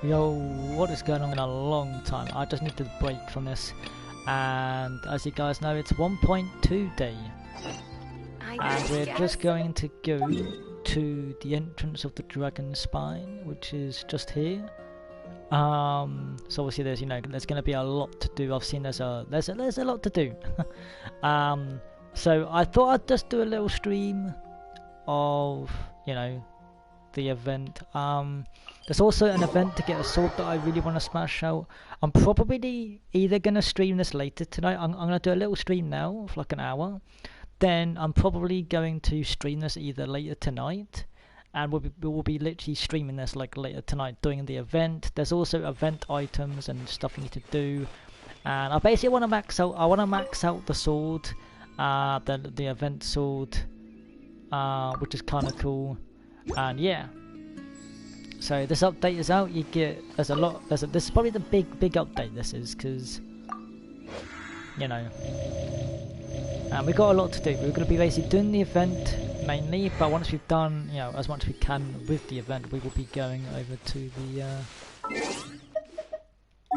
Yo, what is going on in a long time? I just need to break from this. And as you guys know, it's 1.2 day. And we're just going to go to the entrance of the Dragonspine, which is just here. So obviously there's, there's going to be a lot to do. I've seen there's a lot to do. So I thought I'd just do a little stream of, the event. There's also an event to get a sword that I really want to smash out. I'm probably either going to stream this later tonight. I'm going to do a little stream now for like an hour. Then I'm probably going to stream this either later tonight. And we'll be literally streaming this like later tonight, doing the event. There's also event items and stuff you need to do. And I basically want to max out. I want to max out the sword, the event sword, which is kind of cool. And yeah. So this update is out. You get this is probably the big update. This is because and we got a lot to do. We're going to be basically doing the event mainly, but once we've done as much as we can with the event, we will be going over to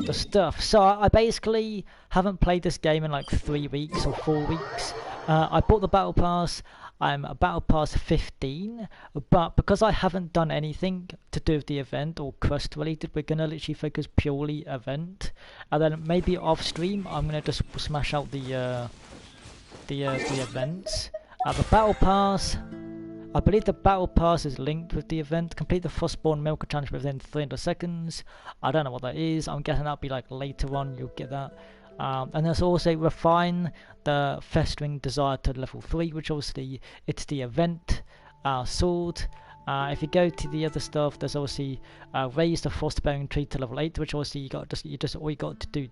the stuff. So I basically haven't played this game in like 3 weeks or 4 weeks. I bought the battle pass. I'm at battle pass 15, but because I haven't done anything to do with the event or quest related, we're gonna literally focus purely event, and then maybe off stream I'm gonna just smash out the events. The battle pass, I believe the battle pass is linked with the event. Complete the Frostborn Milk challenge within 300 seconds. I don't know what that is. I'm guessing that'll be like later on. You'll get that. And there's also refine the Festering Desire to level 3, which obviously it's the event sword. If you go to the other stuff, there's obviously raise the Frostbearing Tree to level 8, which obviously all you got to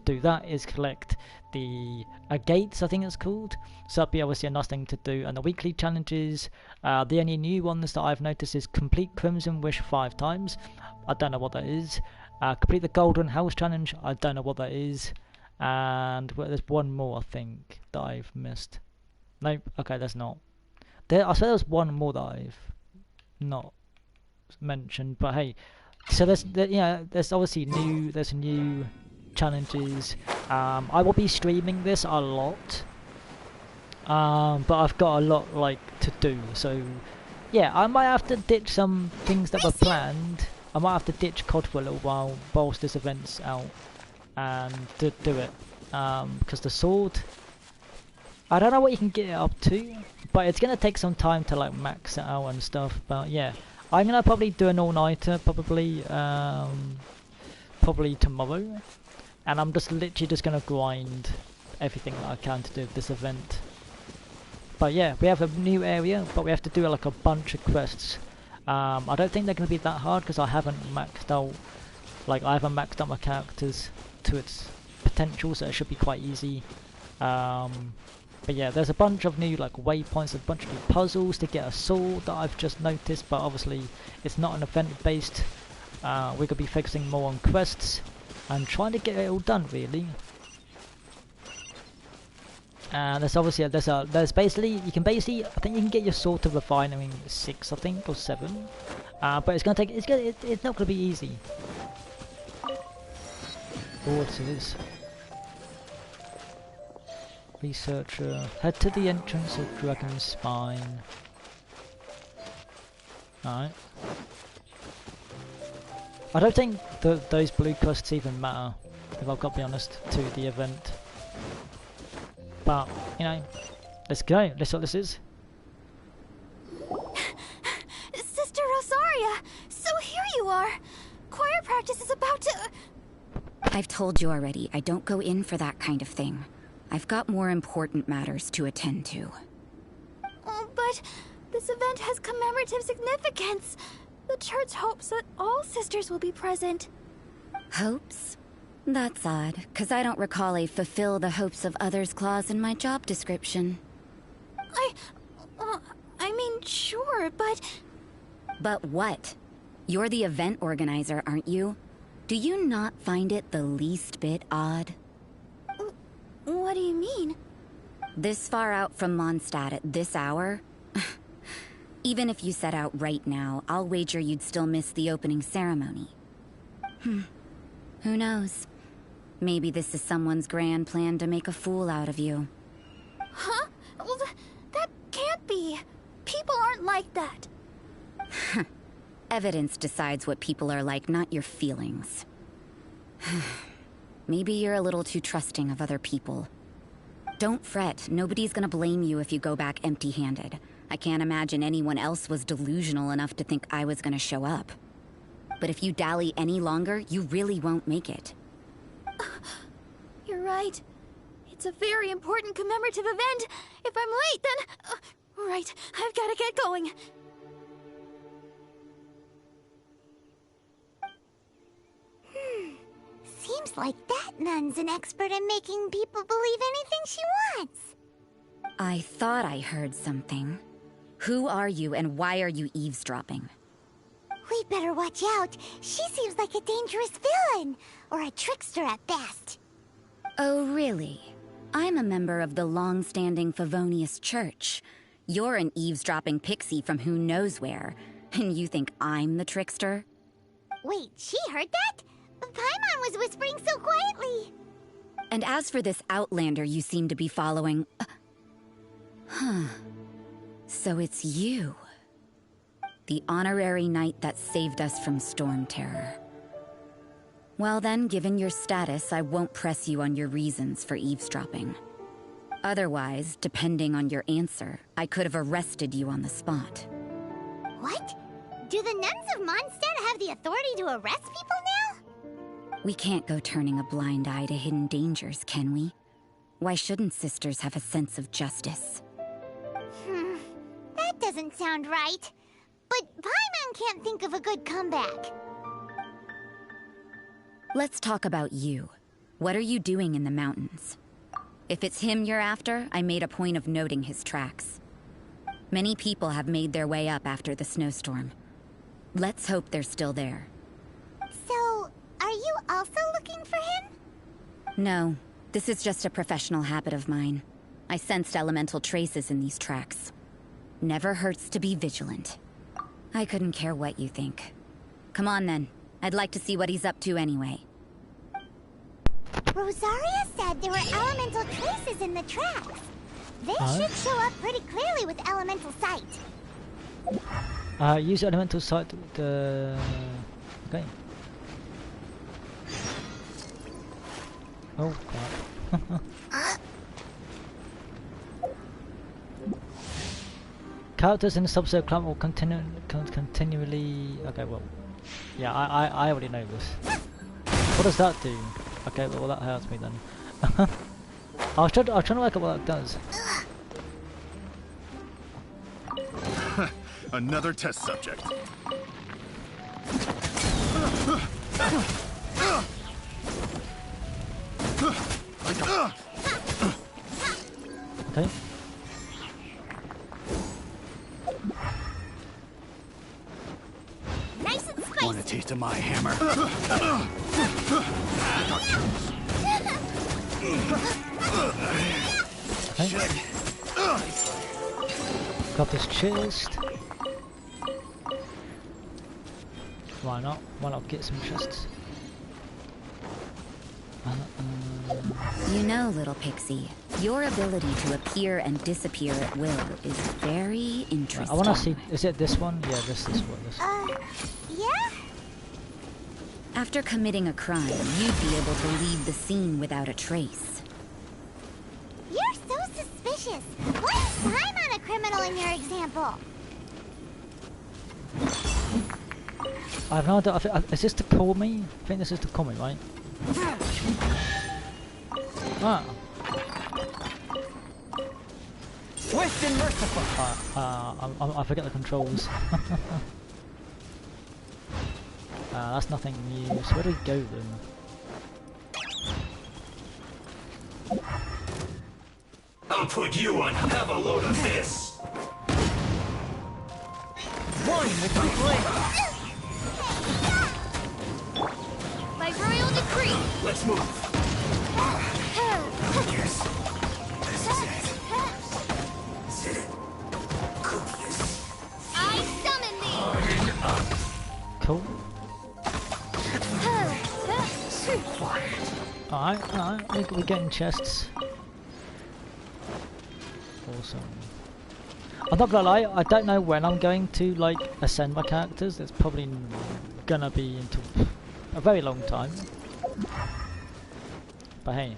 do that is collect the gates, I think it's called. So that'd be obviously a nice thing to do. And the weekly challenges, the only new ones that I've noticed is complete Crimson Wish 5 times. I don't know what that is. Complete the Golden House challenge. I don't know what that is. And there's one more I think that I've missed. Nope. Okay, there's not. I swear there's one more that I've not mentioned. But hey, so there's obviously new challenges. I will be streaming this a lot. But I've got a lot to do. So yeah, I might have to ditch some things that were planned. I might have to ditch COD for a little while whilst this event's out. And do it because the sword, I don't know what you can get it up to, but it's gonna take some time to max it out and stuff. But yeah, I'm gonna probably do an all-nighter probably tomorrow, and I'm just literally gonna grind everything that I can to do with this event. But yeah, we have a new area, but we have to do like a bunch of quests. I don't think they're gonna be that hard because I haven't maxed out my characters to its potential, so it should be quite easy. But yeah, there's a bunch of new waypoints, a bunch of new puzzles to get a sword that I've just noticed, but obviously it's not an event based. We're gonna be focusing more on quests and trying to get it all done really. And there's obviously there's basically I think you can get your sword to refining 6 I think or 7, but it's not gonna be easy. Oh, what's this? Researcher. Head to the entrance of Dragonspine. Alright. I don't think those blue quests even matter, if I've got to be honest, to the event. But, let's go. Let's see what this is. Sister Rosaria! So here you are! Choir practice is about to... I've told you already, I don't go in for that kind of thing. I've got more important matters to attend to. Oh, but this event has commemorative significance. The church hopes that all sisters will be present. Hopes? That's odd, because I don't recall a fulfill the hopes of others clause in my job description. I mean, sure, but... But what? You're the event organizer, aren't you? Do you not find it the least bit odd? What do you mean? This far out from Mondstadt at this hour? Even if you set out right now, I'll wager you'd still miss the opening ceremony. Who knows? Maybe this is someone's grand plan to make a fool out of you. Huh? Well, that can't be. People aren't like that. Evidence decides what people are like, not your feelings. Maybe you're a little too trusting of other people. Don't fret. Nobody's gonna blame you if you go back empty-handed. I can't imagine anyone else was delusional enough to think I was gonna show up. But if you dally any longer, you really won't make it. You're right. It's a very important commemorative event. If I'm late, then... right, I've gotta get going. Seems like that nun's an expert in making people believe anything she wants. I thought I heard something. Who are you and why are you eavesdropping? We'd better watch out. She seems like a dangerous villain, or a trickster at best. Oh, really? I'm a member of the long-standing Favonius Church. You're an eavesdropping pixie from who knows where, and you think I'm the trickster? Wait, she heard that? Paimon was whispering so quietly. And as for this outlander you seem to be following... So it's you. The honorary knight that saved us from storm terror. Well then, given your status, I won't press you on your reasons for eavesdropping. Otherwise, depending on your answer, I could have arrested you on the spot. What? Do the nuns of Mondstadt have the authority to arrest people now? We can't go turning a blind eye to hidden dangers, can we? Why shouldn't sisters have a sense of justice? That doesn't sound right. But Paimon can't think of a good comeback. Let's talk about you. What are you doing in the mountains? If it's him you're after, I made a point of noting his tracks. Many people have made their way up after the snowstorm. Let's hope they're still there. So, are you also looking for him? No, this is just a professional habit of mine. I sensed elemental traces in these tracks. Never hurts to be vigilant. I couldn't care what you think. Come on then. I'd like to see what he's up to anyway. Rosaria said there were elemental traces in the tracks. They should show up pretty clearly with elemental sight. Use elemental sight to... Okay. Oh, crap. Characters in the subset club will continually... Okay, well... Yeah, I already know this. What does that do? Okay, well that hurts me then. I was trying to work out what that does. Another test subject. Okay. Nice and spicy. Want a taste of my hammer? Okay. Got this chest. Why not? Why not get some chests? You know, little pixie, your ability to appear and disappear at will is very interesting. I want to see. Is it this one? Yeah, this one. This. Yeah? After committing a crime, you'd be able to leave the scene without a trace. You're so suspicious. Why is Paimon a criminal in your example? I have no idea. Is this to call me? I think this is to call me, right? Ah. Swift and merciful. I forget the controls. That's nothing new. So where do we go then? I'll put you on. Have a load of this. One with my blade. By royal decree. Let's move. Yes. This is it. Is it? Copious. I summon thee. Cool. Alright, we're getting chests. Awesome. I'm not gonna lie, I don't know when I'm going to like ascend my characters. It's probably gonna be into a very long time. But hey,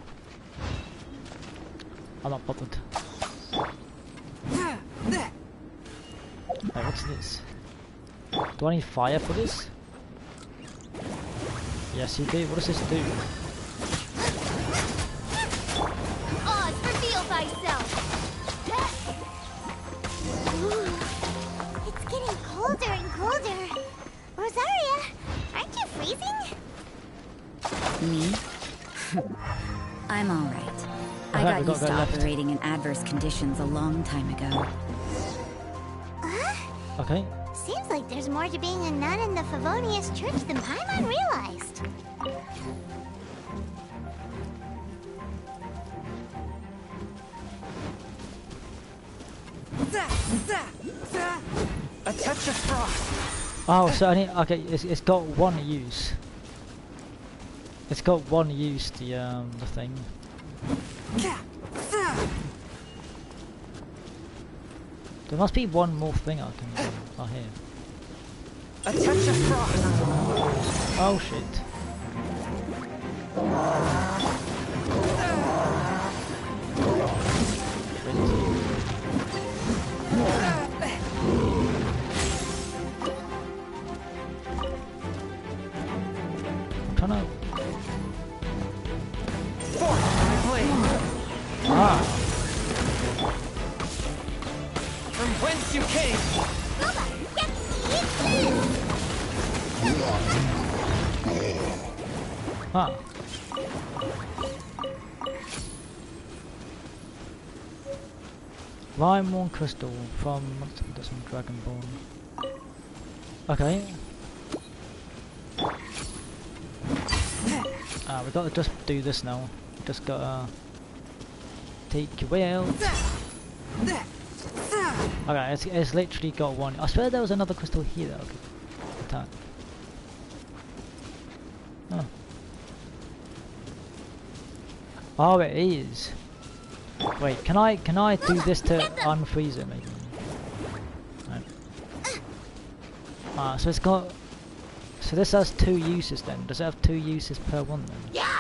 I'm not bothered. Wait, what's this? Do I need fire for this? Yes, you do. What does this do? Oz, reveal thyself! Ooh, it's getting colder and colder. Rosaria, aren't you freezing? Me? I'm alright. I got used to operating in adverse conditions a long time ago. Okay. Seems like there's more to being a nun in the Favonius Church than Paimon realized. A touch of frost. Oh, so I need, okay, it's got one use. It's got one use, the thing. There must be one more thing I can do. Oh, here. A touch of frost. Oh shit. I'm trying to... Ah! From whence you came. Ah. Limeworn crystal from Dragonborn. Okay. We gotta just do this now. Just gotta take your way out. Okay, it's literally got one. I swear there was another crystal here that I could attack. Oh. Oh, it is. Wait, can I do this to unfreeze it maybe? No. So it's got. So this has two uses then. Does it have two uses per one then? Yeah!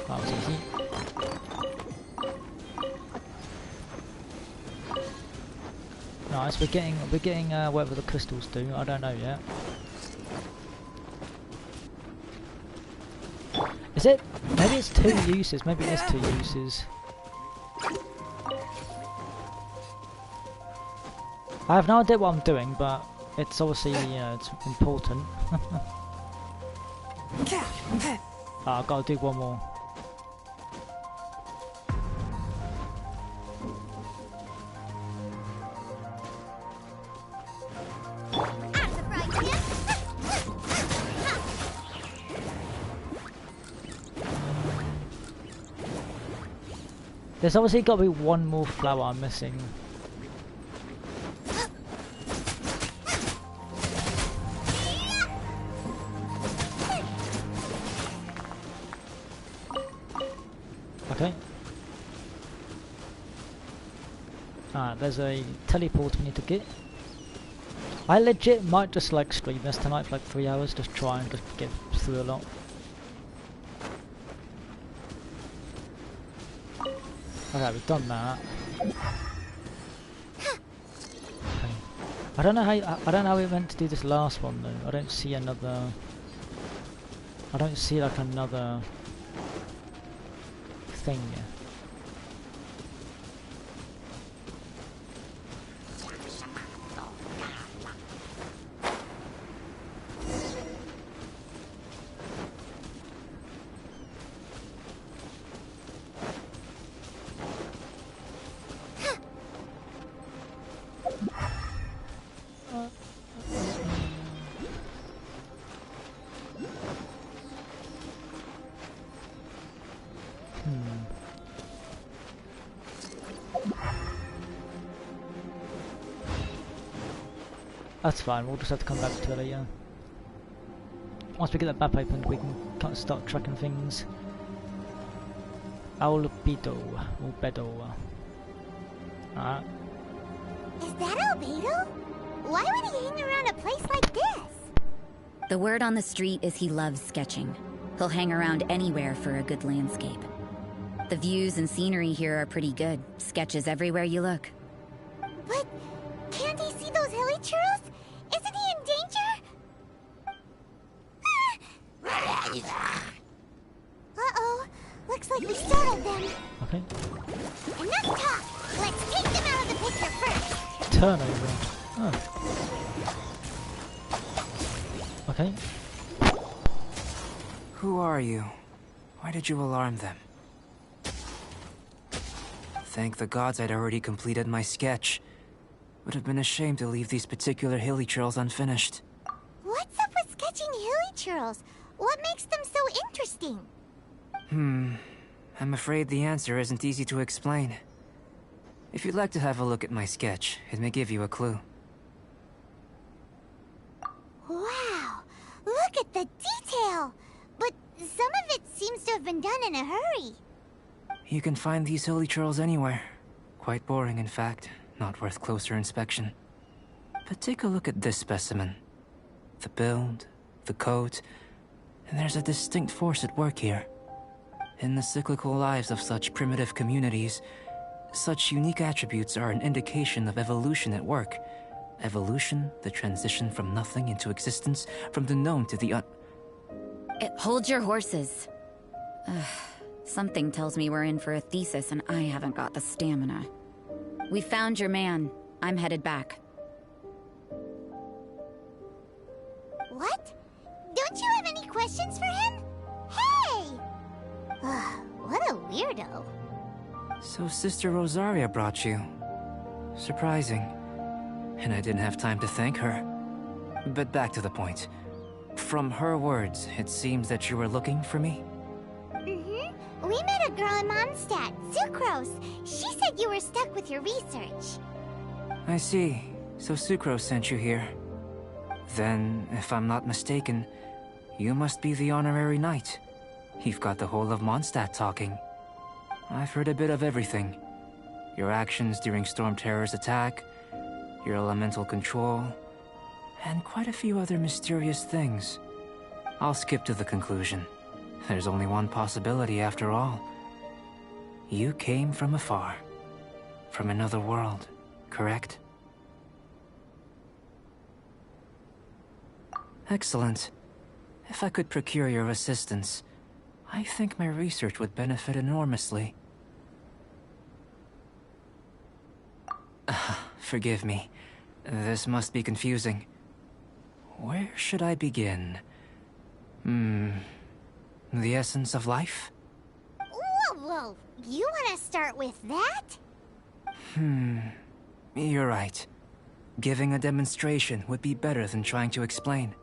That was easy. Nice. We're getting whatever the crystals do. I don't know yet. Is it? Maybe it's two uses. Maybe it is two uses. I have no idea what I'm doing, but it's obviously, you know, it's important. I've got to do one more. There's obviously got to be one more flower I'm missing. Okay. There's a teleport we need to get. I legit might just like stream this tonight for like 3 hours, just try and just get through a lot. Okay, we've done that. Okay. I don't know how we meant to do this last one though. I don't see another. I don't see like another thing. That's fine, we'll just have to come back to it later. once we get that map opened, we can kind of start tracking things. Albedo or Bedo. Alright. Is that Albedo? Why would he hang around a place like this? The word on the street is he loves sketching. He'll hang around anywhere for a good landscape. The views and scenery here are pretty good. Sketches everywhere you look. But can't he see those hilly churros? Isn't he in danger? Uh-oh. Looks like we startled them. Okay. Enough talk. Let's take them out of the picture first. Turnover. Oh. Okay. Who are you? Why did you alarm them? Thank the gods I'd already completed my sketch. Would have been a shame to leave these particular hilly churls unfinished. What's up with sketching hilly churls? What makes them so interesting? I'm afraid the answer isn't easy to explain. If you'd like to have a look at my sketch, it may give you a clue. Wow! Look at the detail! But some of it seems to have been done in a hurry. You can find these hilly churls anywhere. Quite boring, in fact. Not worth closer inspection. But take a look at this specimen. The build, the coat, and there's a distinct force at work here. In the cyclical lives of such primitive communities, such unique attributes are an indication of evolution at work. Evolution, the transition from nothing into existence, from the known to the Hold your horses. Something tells me we're in for a thesis and I haven't got the stamina. We found your man. I'm headed back. What? Don't you have any questions for him? Hey! What a weirdo. So Sister Rosaria brought you. Surprising. And I didn't have time to thank her. But back to the point. From her words, it seems that you were looking for me? We met a girl in Mondstadt, Sucrose. She said you were stuck with your research. I see. So Sucrose sent you here. Then, if I'm not mistaken, you must be the honorary knight. You've got the whole of Mondstadt talking. I've heard a bit of everything. Your actions during Storm Terror's attack, your elemental control, and quite a few other mysterious things. I'll skip to the conclusion. There's only one possibility after all. You came from afar. From another world, correct? Excellent. If I could procure your assistance, I think my research would benefit enormously. Forgive me. This must be confusing. Where should I begin? The essence of life? Whoa! You want to start with that? You're right. Giving a demonstration would be better than trying to explain.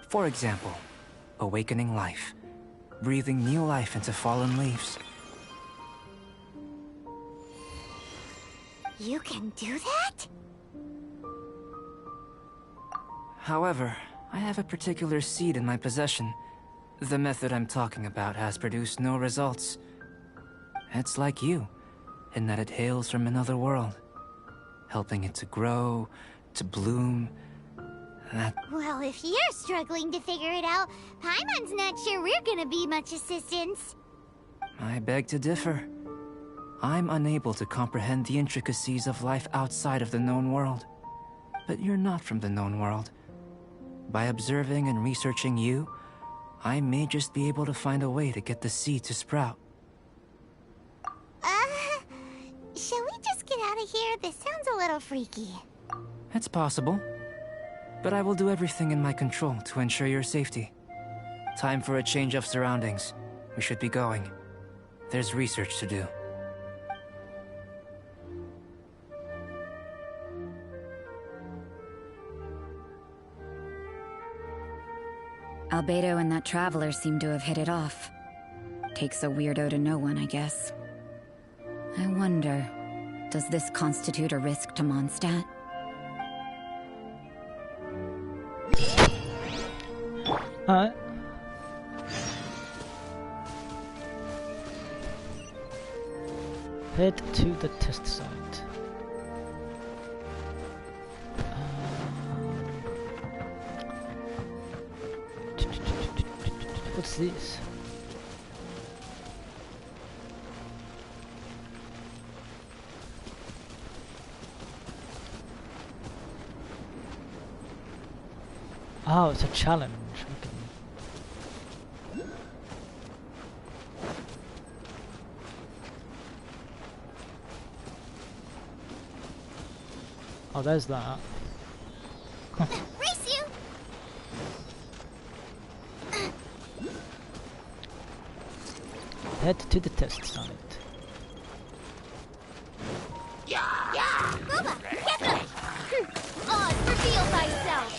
For example, awakening life. Breathing new life into fallen leaves. You can do that? However, I have a particular seed in my possession. The method I'm talking about has produced no results. It's like you, in that it hails from another world. Helping it to grow, to bloom, Well, if you're struggling to figure it out, Paimon's not sure we're gonna be much assistance. I beg to differ. I'm unable to comprehend the intricacies of life outside of the known world. But you're not from the known world. By observing and researching you, I may just be able to find a way to get the seed to sprout. Shall we just get out of here? This sounds a little freaky. It's possible. But I will do everything in my control to ensure your safety. Time for a change of surroundings. We should be going. There's research to do. Albedo and that traveler seem to have hit it off. Takes a weirdo to know one, I guess. I wonder, does this constitute a risk to Mondstadt? Alright, Head to the test site. What's this? Oh, it's a challenge. Okay. Oh, there's that. Race you! Head to the test site. Bubba, get them! On, reveal thyself!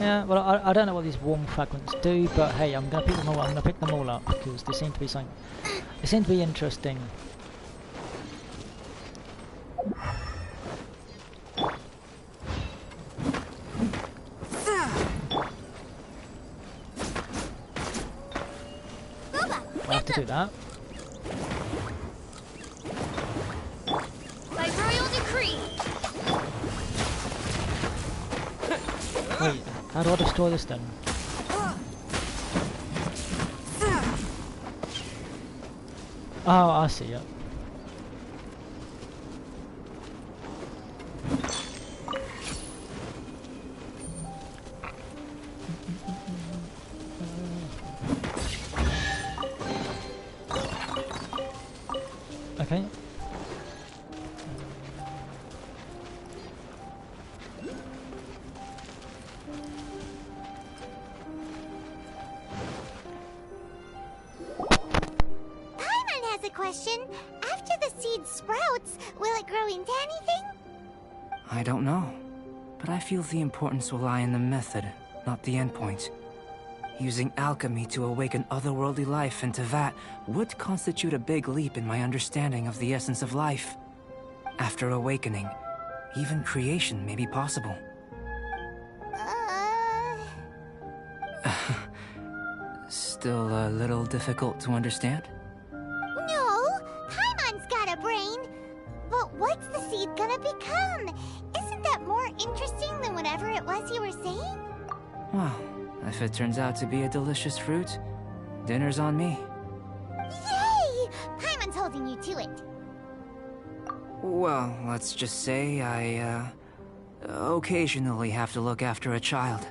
Yeah, well, I don't know what these warm fragments do, but hey, I'm gonna pick them all. I'm gonna pick them all up because they seem to be something. They seem to be interesting. I have to do that. By royal decree! Wait, how do I destroy this then? Oh, I see it. Okay. Paimon has a question. After the seed sprouts, will it grow into anything? I don't know, but I feel the importance will lie in the method, not the endpoint. Using alchemy to awaken otherworldly life into that would constitute a big leap in my understanding of the essence of life. After awakening, even creation may be possible. Still a little difficult to understand? No, Paimon's got a brain. But what's the seed gonna become? Isn't that more interesting than whatever it was you were saying? Well, if it turns out to be a delicious fruit, dinner's on me. Yay! Paimon's holding you to it. Well, let's just say I, occasionally have to look after a child.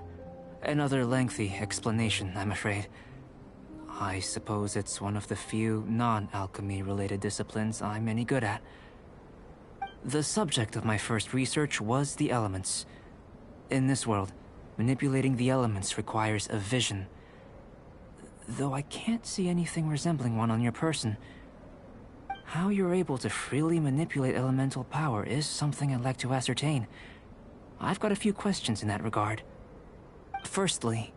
Another lengthy explanation, I'm afraid. I suppose it's one of the few non-alchemy related disciplines I'm any good at. The subject of my first research was the elements. In this world, manipulating the elements requires a vision. Though I can't see anything resembling one on your person. How you're able to freely manipulate elemental power is something I'd like to ascertain. I've got a few questions in that regard. Firstly,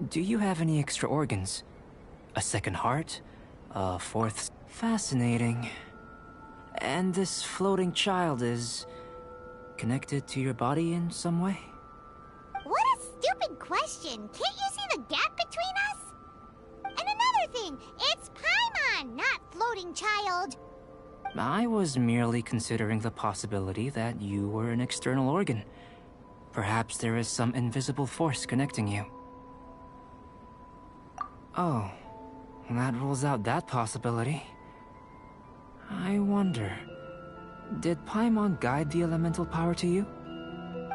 do you have any extra organs? A second heart? A fourth? Fascinating. And this floating child is connected to your body in some way? What a stupid question. Can't you see the gap between us? And another thing, it's Paimon, not floating child. I was merely considering the possibility that you were an external organ. Perhaps there is some invisible force connecting you. Oh, that rules out that possibility. I wonder, did Paimon guide the elemental power to you?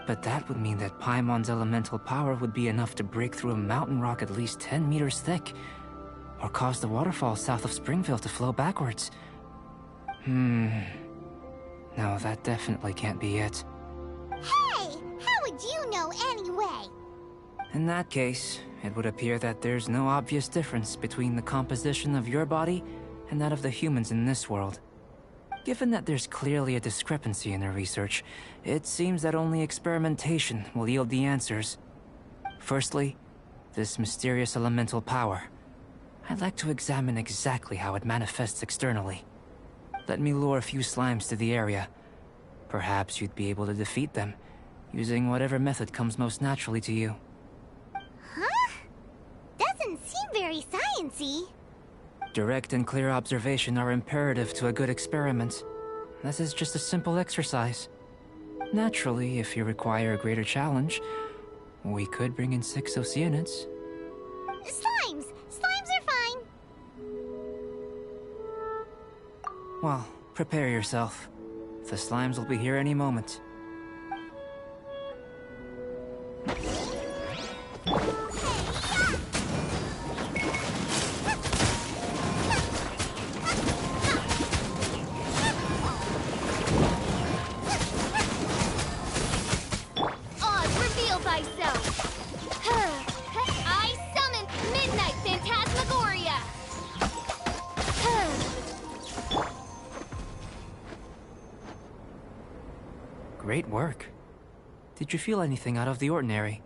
But that would mean that Paimon's elemental power would be enough to break through a mountain rock at least 10 meters thick, or cause the waterfall south of Springville to flow backwards. No, that definitely can't be it. Hey, how would you know anyway? In that case, it would appear that there's no obvious difference between the composition of your body and that of the humans in this world. Given that there's clearly a discrepancy in their research, it seems that only experimentation will yield the answers. Firstly, this mysterious elemental power. I'd like to examine exactly how it manifests externally. Let me lure a few slimes to the area. Perhaps you'd be able to defeat them, using whatever method comes most naturally to you. Huh? Doesn't seem very sciencey. Direct and clear observation are imperative to a good experiment. This is just a simple exercise. Naturally, if you require a greater challenge, we could bring in 6 Oceanids. Slimes! Slimes are fine! Well, prepare yourself. The slimes will be here any moment. Oz, reveal thyself! I summon Midnight Phantasmagoria! Great work. Did you feel anything out of the ordinary?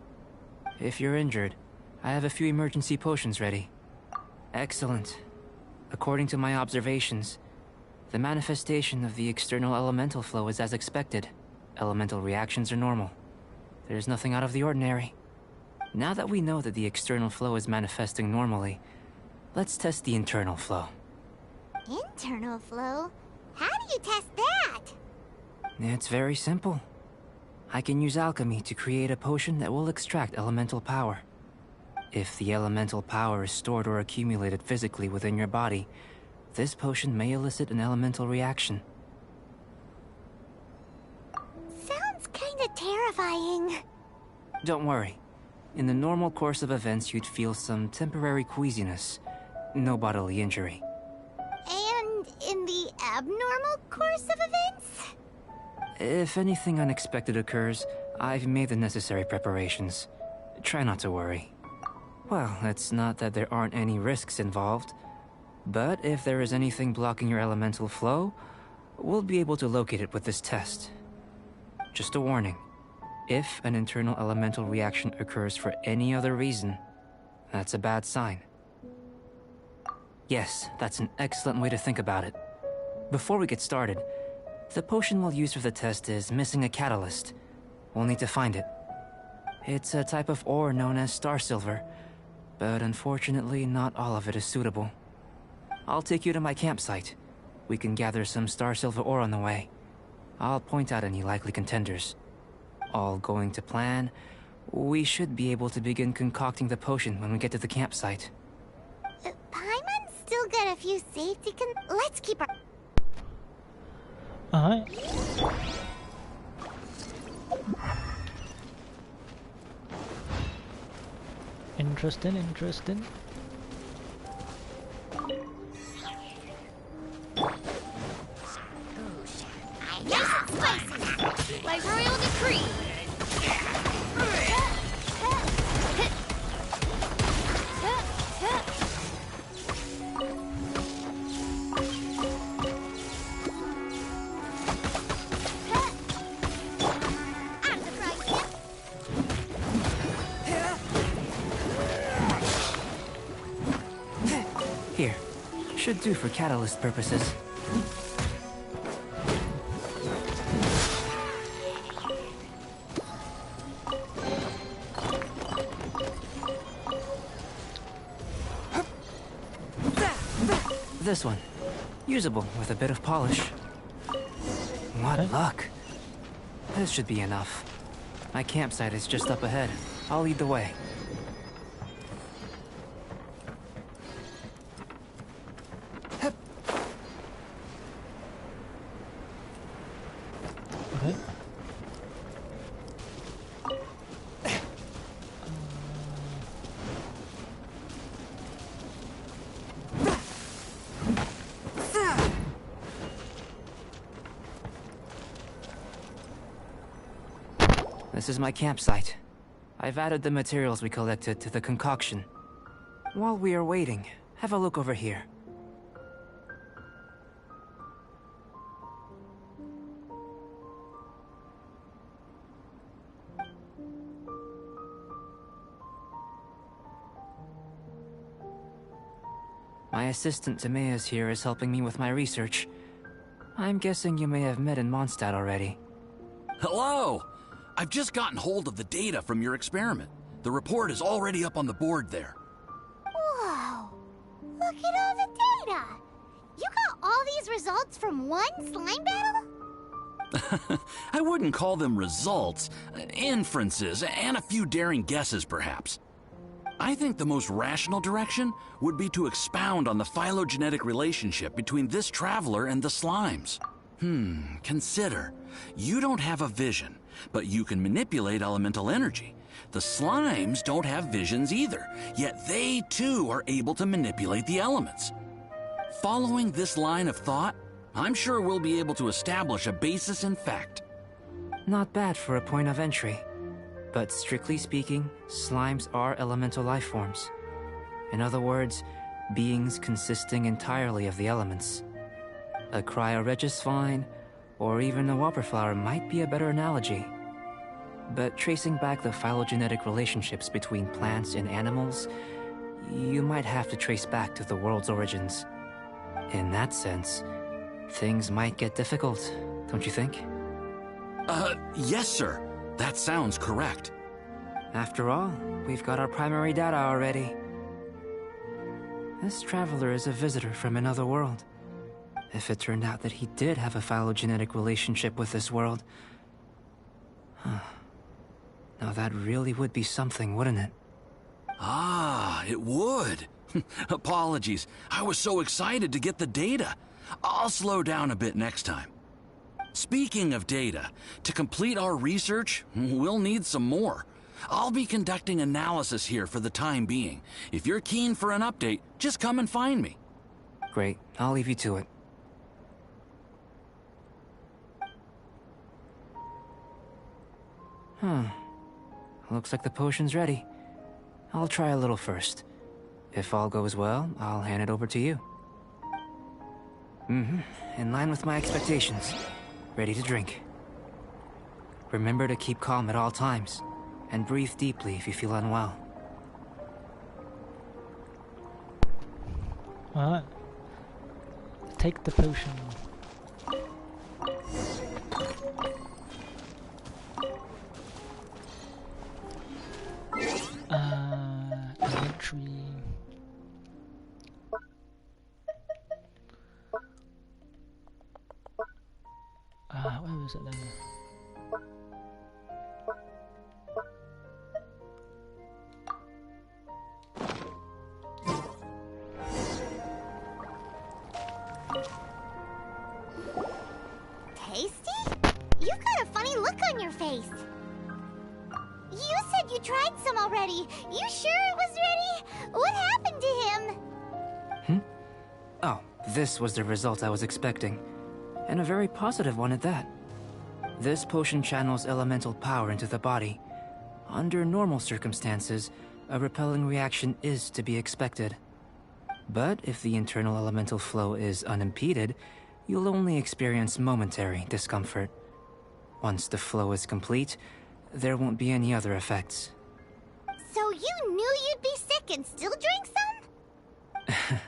If you're injured, I have a few emergency potions ready. Excellent. According to my observations, the manifestation of the external elemental flow is as expected. Elemental reactions are normal. There's nothing out of the ordinary. Now that we know that the external flow is manifesting normally, let's test the internal flow. Internal flow? How do you test that? It's very simple. I can use alchemy to create a potion that will extract elemental power. If the elemental power is stored or accumulated physically within your body, this potion may elicit an elemental reaction. Sounds kinda terrifying. Don't worry. In the normal course of events, you'd feel some temporary queasiness. No bodily injury. And in the abnormal course of events? If anything unexpected occurs, I've made the necessary preparations. Try not to worry. Well, it's not that there aren't any risks involved. But if there is anything blocking your elemental flow, we'll be able to locate it with this test. Just a warning. If an internal elemental reaction occurs for any other reason, that's a bad sign. Yes, that's an excellent way to think about it. Before we get started, the potion we'll use for the test is missing a catalyst. We'll need to find it. It's a type of ore known as star silver, but unfortunately not all of it is suitable. I'll take you to my campsite. We can gather some star silver ore on the way. I'll point out any likely contenders. All going to plan, we should be able to begin concocting the potion when we get to the campsite. Paimon's still got a few safety Let's keep our... Alright. Interesting. Nice and spicy! By royal decree! Here. Should do for catalyst purposes. This one. Usable with a bit of polish. What luck. This should be enough. My campsite is just up ahead. I'll lead the way. Okay. This is my campsite. I've added the materials we collected to the concoction. While we are waiting, have a look over here. My assistant Timaeus here is helping me with my research. I'm guessing you may have met in Mondstadt already. Hello! I've just gotten hold of the data from your experiment. The report is already up on the board there. Whoa! Look at all the data! You got all these results from one slime battle? I wouldn't call them results, inferences, and a few daring guesses perhaps. I think the most rational direction would be to expound on the phylogenetic relationship between this traveler and the slimes. Consider, you don't have a vision, but you can manipulate elemental energy. The slimes don't have visions either, yet they too are able to manipulate the elements. Following this line of thought, I'm sure we'll be able to establish a basis in fact. Not bad for a point of entry. But strictly speaking, slimes are elemental life forms. In other words, beings consisting entirely of the elements. A cryoregisvine, or even a whopperflower might be a better analogy. But tracing back the phylogenetic relationships between plants and animals, you might have to trace back to the world's origins. In that sense, things might get difficult, don't you think? Yes, sir. That sounds correct. After all, we've got our primary data already. This traveler is a visitor from another world. If it turned out that he did have a phylogenetic relationship with this world... Now that really would be something, wouldn't it? Ah, it would. Apologies. I was so excited to get the data. I'll slow down a bit next time. Speaking of data, to complete our research, we'll need some more. I'll be conducting analysis here for the time being. If you're keen for an update, just come and find me. Great, I'll leave you to it. Looks like the potion's ready. I'll try a little first. If all goes well, I'll hand it over to you. In line with my expectations. Ready to drink. Remember to keep calm at all times, and breathe deeply if you feel unwell. Alright. Take the potion. Inventory. Where was it then? Tasty? You've got a funny look on your face. You said you tried some already. You sure it was ready? What happened to him? Oh, this was the result I was expecting. And a very positive one at that. This potion channels elemental power into the body. Under normal circumstances, a repelling reaction is to be expected. But if the internal elemental flow is unimpeded, you'll only experience momentary discomfort. Once the flow is complete, there won't be any other effects. So you knew you'd be sick and still drank some?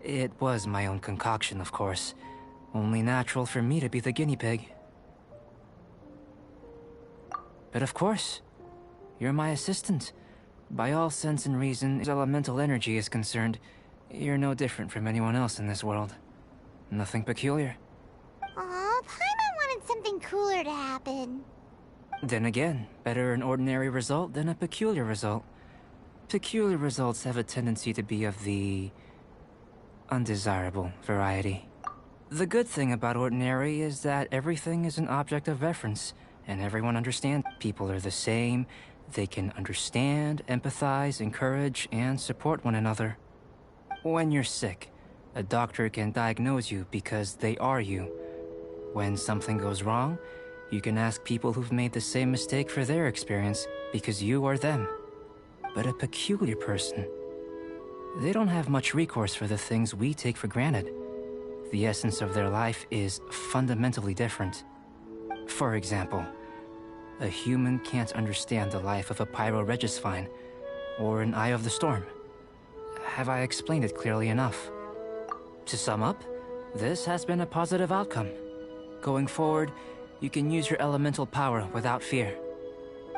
It was my own concoction, of course. Only natural for me to be the guinea pig. But of course, you're my assistant. By all sense and reason, as elemental energy is concerned, you're no different from anyone else in this world. Nothing peculiar. Aw, Paimon wanted something cooler to happen. Then again, better an ordinary result than a peculiar result. Peculiar results have a tendency to be of the undesirable variety. The good thing about ordinary is that everything is an object of reference, and everyone understands people are the same. They can understand, empathize, encourage, and support one another. When you're sick, a doctor can diagnose you because they are you. When something goes wrong, you can ask people who've made the same mistake for their experience because you are them. But a peculiar person, they don't have much recourse for the things we take for granted. The essence of their life is fundamentally different. For example, a human can't understand the life of a pyroregisvine or an Eye of the Storm. Have I explained it clearly enough? To sum up, this has been a positive outcome. Going forward, you can use your elemental power without fear.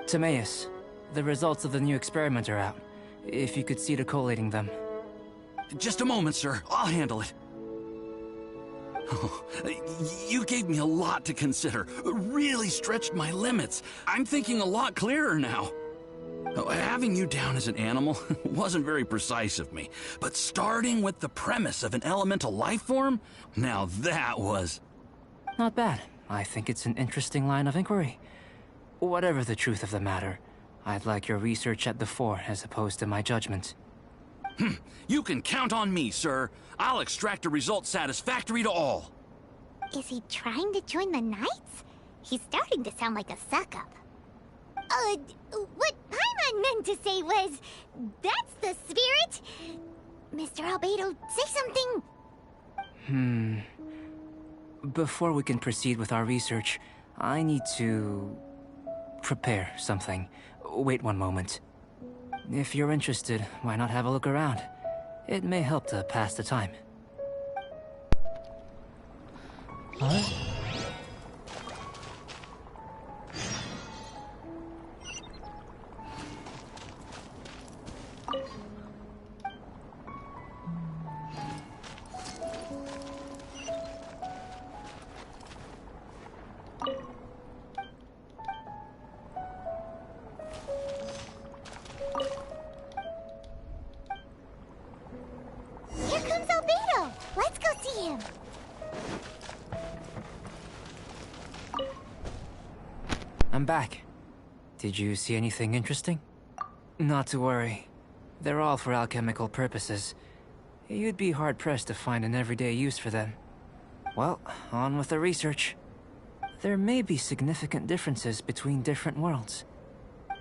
Timaeus, the results of the new experiment are out. If you could see to collating them. Just a moment, sir. I'll handle it. Oh, you gave me a lot to consider. Really stretched my limits. I'm thinking a lot clearer now. Oh, having you down as an animal wasn't very precise of me, but starting with the premise of an elemental life form? Now that was... Not bad. I think it's an interesting line of inquiry. Whatever the truth of the matter, I'd like your research at the fore as opposed to my judgment. You can count on me, sir. I'll extract a result satisfactory to all. Is he trying to join the Knights? He's starting to sound like a suck-up. What Paimon meant to say was, that's the spirit? Mr. Albedo, say something. Before we can proceed with our research, I need to... prepare something. Wait one moment. If you're interested, why not have a look around? It may help to pass the time. Alright. Here comes Albedo. Let's go see him. I'm back. Did you see anything interesting? Not to worry. They're all for alchemical purposes. You'd be hard-pressed to find an everyday use for them. Well, on with the research. There may be significant differences between different worlds.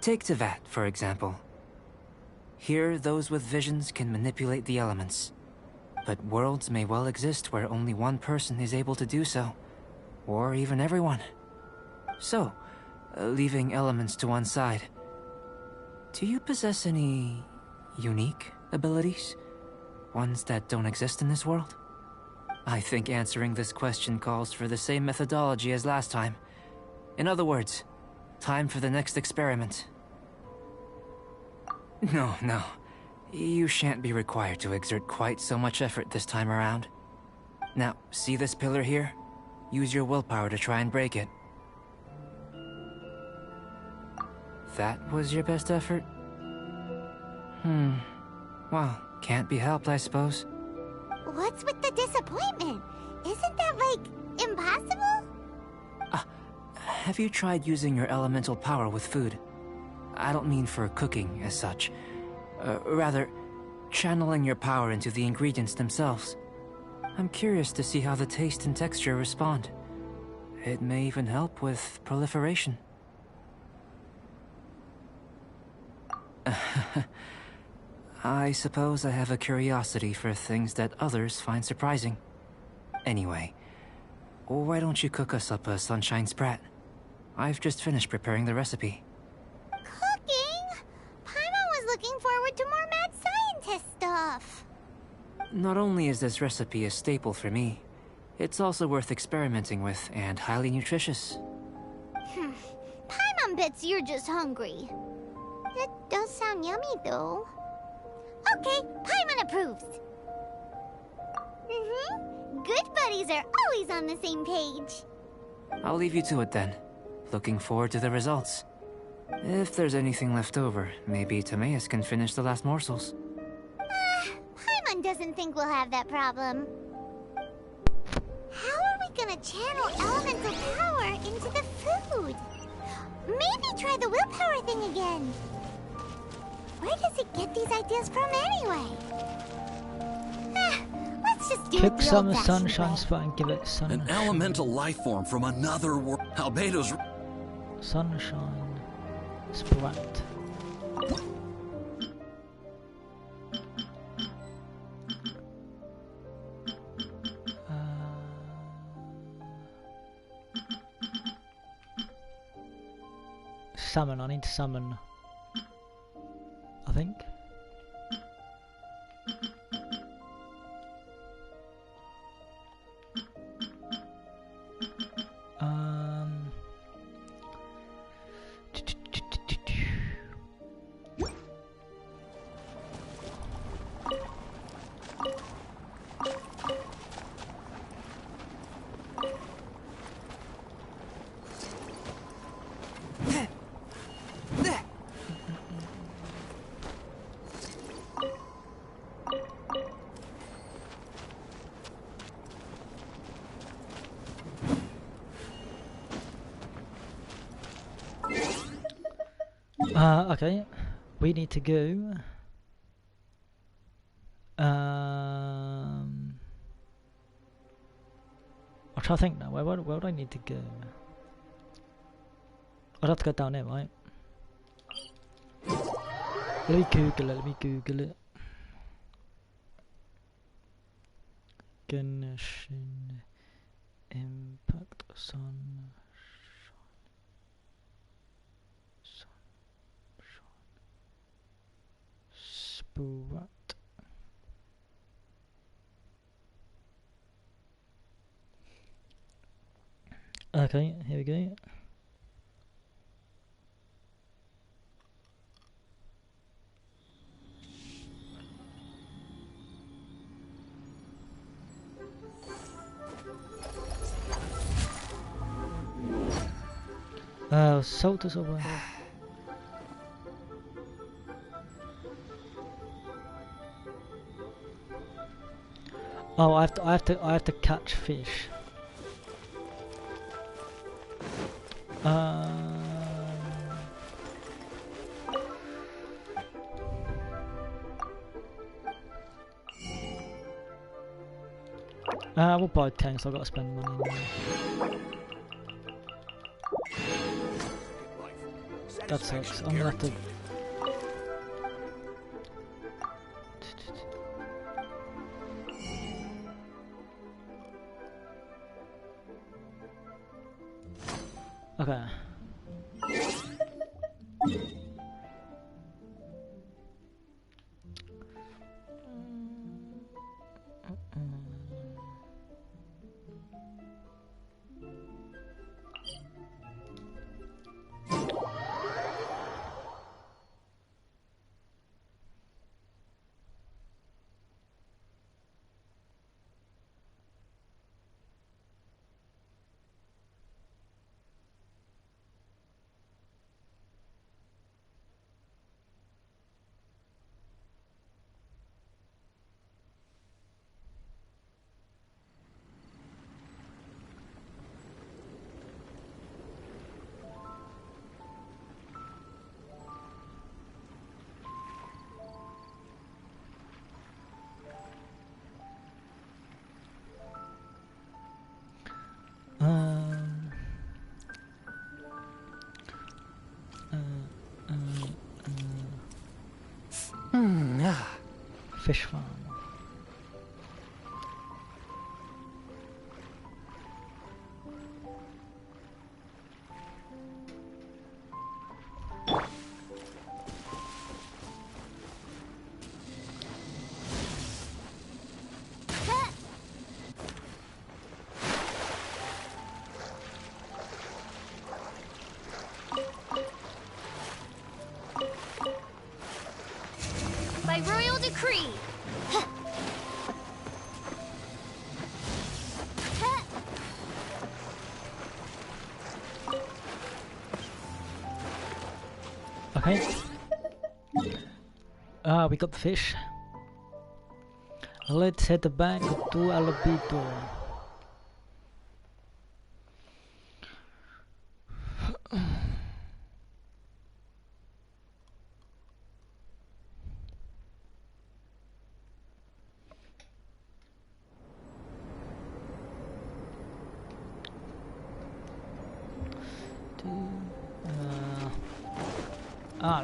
Take Tevat, for example. Here, those with visions can manipulate the elements. But worlds may well exist where only one person is able to do so. Or even everyone. So, leaving elements to one side, do you possess any unique abilities? Ones that don't exist in this world? I think answering this question calls for the same methodology as last time. In other words, time for the next experiment. No. You shan't be required to exert quite so much effort this time around. Now, see this pillar here? Use your willpower to try and break it. That was your best effort? Well, can't be helped, I suppose. What's with the disappointment? Isn't that, like, impossible? Have you tried using your elemental power with food? I don't mean for cooking, as such. Rather, channeling your power into the ingredients themselves. I'm curious to see how the taste and texture respond. It may even help with proliferation. I suppose I have a curiosity for things that others find surprising. Anyway, why don't you cook us up a sunshine sprat? I've just finished preparing the recipe. Cooking? Paimon was looking forward to more mad scientist stuff. Not only is this recipe a staple for me, it's also worth experimenting with and highly nutritious. Paimon bets you're just hungry. It does sound yummy, though. Okay, Paimon approves. Good buddies are always on the same page. I'll leave you to it then. Looking forward to the results. If there's anything left over, maybe Timaeus can finish the last morsels. Paimon doesn't think we'll have that problem. How are we gonna channel elemental power into the food? Maybe try the willpower thing again. Where does it get these ideas from anyway? Let's just do Pick it the some old-fashioned sunshine way. spot and give it sun. An elemental life form from another world. Albedo's... Sunshine sprat. Summon. I need to summon. I think. Okay, we need to go. I'll try to think now. Where would I need to go? I'd have to go down here, right? Let me Google it. Genshin Impact Sunshine. Sprat. Okay, here we go. Salt is over. Oh, I have to catch fish. We'll buy 10, so I've got to spend money now. That sucks. I'm gonna have to. Okay. Fish farm. By royal decree. Okay. We got the fish. Let's head back to Alabito.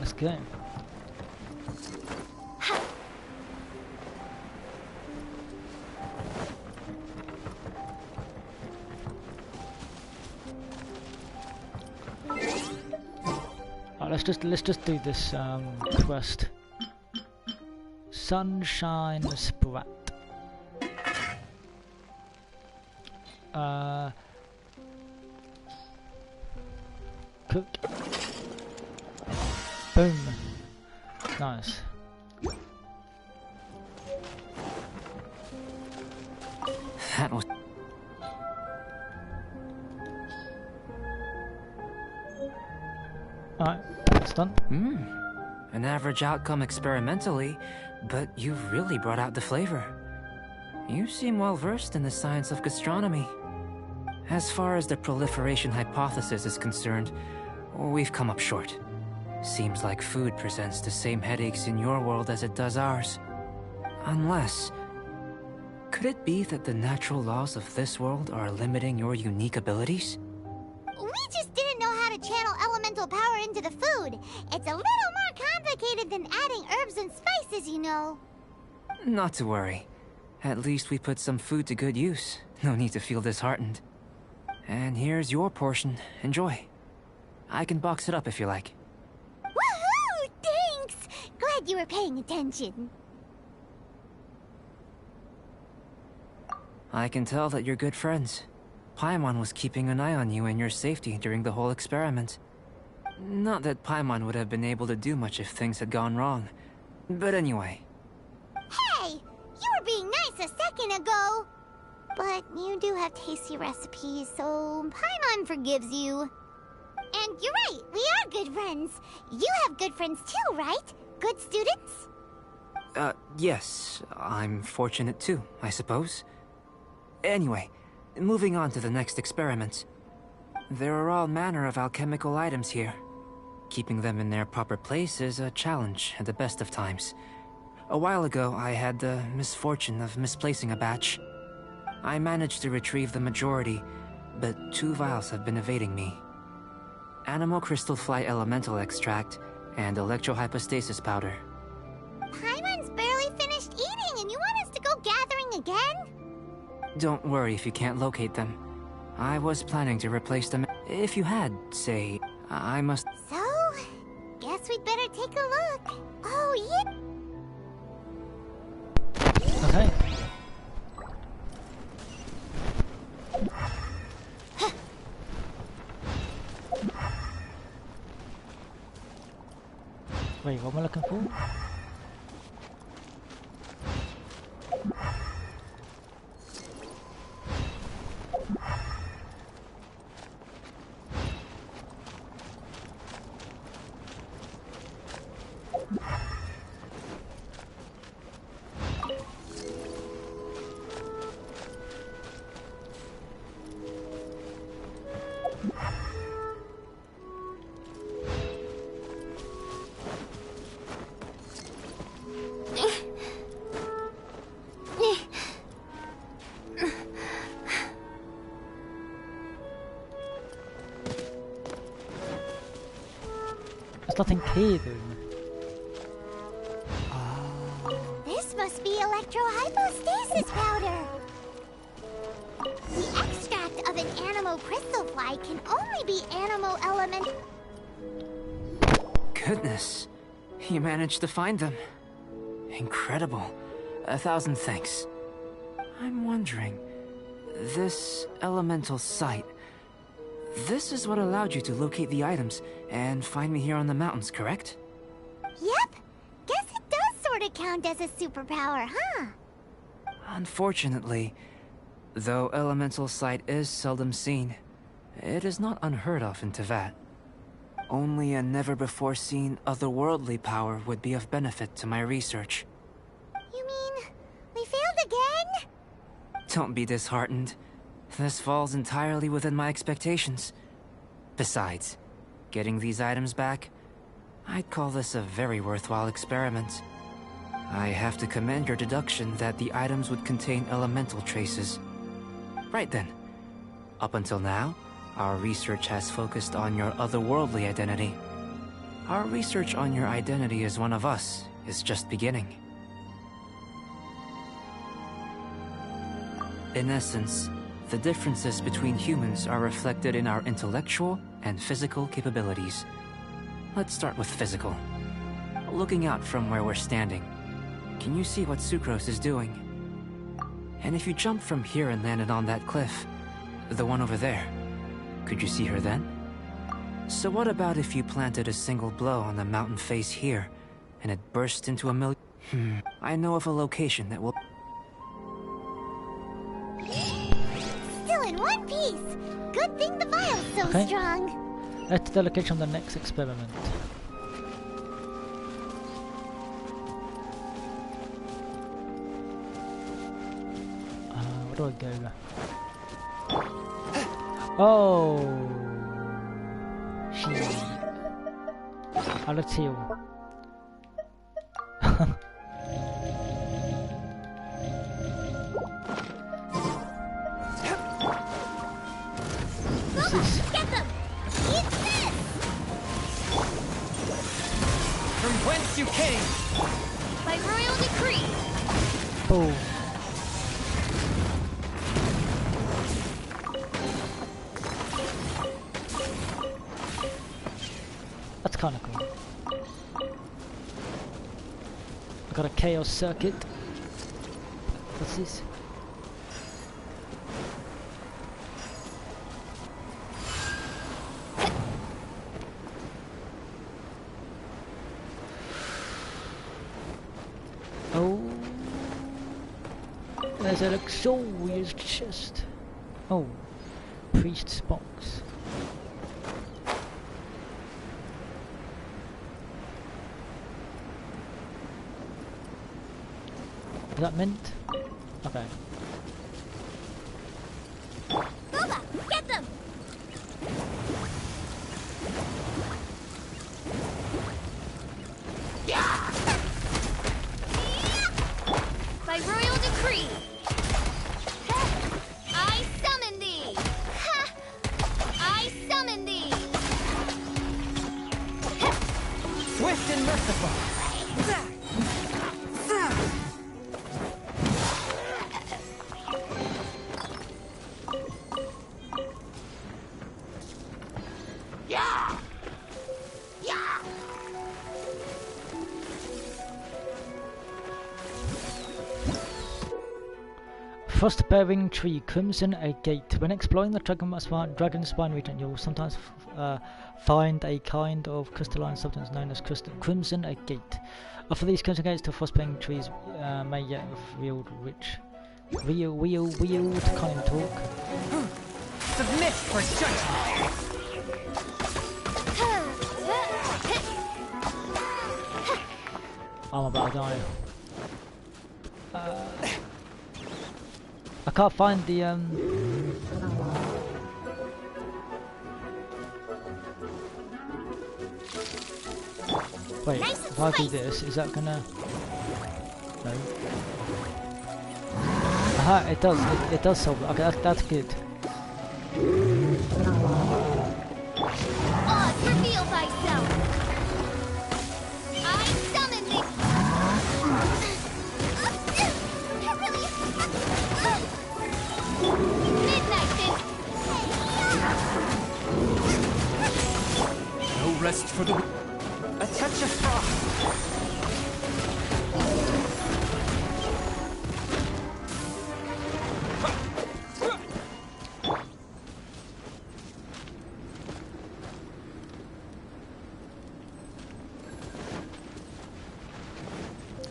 Let's go. Let's just do this quest. Sunshine Sprat. Cook. Boom. Nice. That was... Alright, it's done. An average outcome experimentally, but you've really brought out the flavor. You seem well versed in the science of gastronomy. As far as the proliferation hypothesis is concerned, we've come up short. Seems like food presents the same headaches in your world as it does ours. Unless... could it be that the natural laws of this world are limiting your unique abilities? We just didn't know how to channel elemental power into the food. It's a little more complicated than adding herbs and spices, you know. Not to worry. At least we put some food to good use. No need to feel disheartened. And here's your portion. Enjoy. I can box it up if you like. Woohoo! Thanks! Glad you were paying attention. I can tell that you're good friends. Paimon was keeping an eye on you and your safety during the whole experiment. Not that Paimon would have been able to do much if things had gone wrong. But anyway. Hey! You were being nice a second ago! But you do have tasty recipes, so Paimon forgives you. And you're right, we are good friends. You have good friends too, right? Good students? Yes. I'm fortunate too, I suppose. Anyway, moving on to the next experiment. There are all manner of alchemical items here. Keeping them in their proper place is a challenge at the best of times. A while ago, I had the misfortune of misplacing a batch. I managed to retrieve the majority, but 2 vials have been evading me. Animal crystal fly elemental extract and electrohypostasis powder. Paimon's barely finished eating and you want us to go gathering again? Don't worry if you can't locate them. I was planning to replace them. If you had, say, I must... So, guess we'd better take a look. Oh, yeah. Okay. Wait, what am I looking for? There's nothing here though. This must be electrohypostasis powder. The extract of an animal crystal fly can only be animal element. Goodness, you managed to find them. Incredible. 1,000 thanks. I'm wondering, this elemental sight, this is what allowed you to locate the items and find me here on the mountains, correct? Yep. Guess it does sort of count as a superpower, huh? Unfortunately, though elemental sight is seldom seen, it is not unheard of in Teyvat. Only a never-before-seen otherworldly power would be of benefit to my research. You mean, we failed again? Don't be disheartened. This falls entirely within my expectations. Besides, getting these items back, I'd call this a very worthwhile experiment. I have to commend your deduction that the items would contain elemental traces. Right then. Up until now, our research has focused on your otherworldly identity. Our research on your identity as one of us is just beginning. In essence, the differences between humans are reflected in our intellectual and physical capabilities. Let's start with physical. Looking out from where we're standing, can you see what Sucrose is doing? And if you jump from here and landed on that cliff, the one over there, could you see her then? So what about if you planted a single blow on the mountain face here, and it burst into a million... I know of a location that will... Still in one piece! Good thing the vial's so Okay. strong. Let's the location of the next experiment. Where do I go? Oh, shit. Oh, let's heal. What's this? Get them! Eat this! From whence you came! By royal decree! Boom. That's kind of cool. I got a chaos circuit. What's this? Oh, there's a luxurious chest. Oh, priest's box. Is that mint? Okay. Boba! Get them! By royal decree! I summon thee! I summon thee! Swift and merciful! Frost-bearing tree, Crimson a gate. When exploring the Dragonspine region, you'll sometimes find a kind of crystalline substance known as Crimson a gate. Offer these crimson gates to frost-bearing trees may yet wield wield, can't even talk. Submit for judgment! I'm about to die. I can't find the Wait, if I do this, is that gonna... No. Aha, it does solve it. Okay, that's good. Oz, reveal thyself! I summon thee! Midnight then! No rest for the... A touch of frost!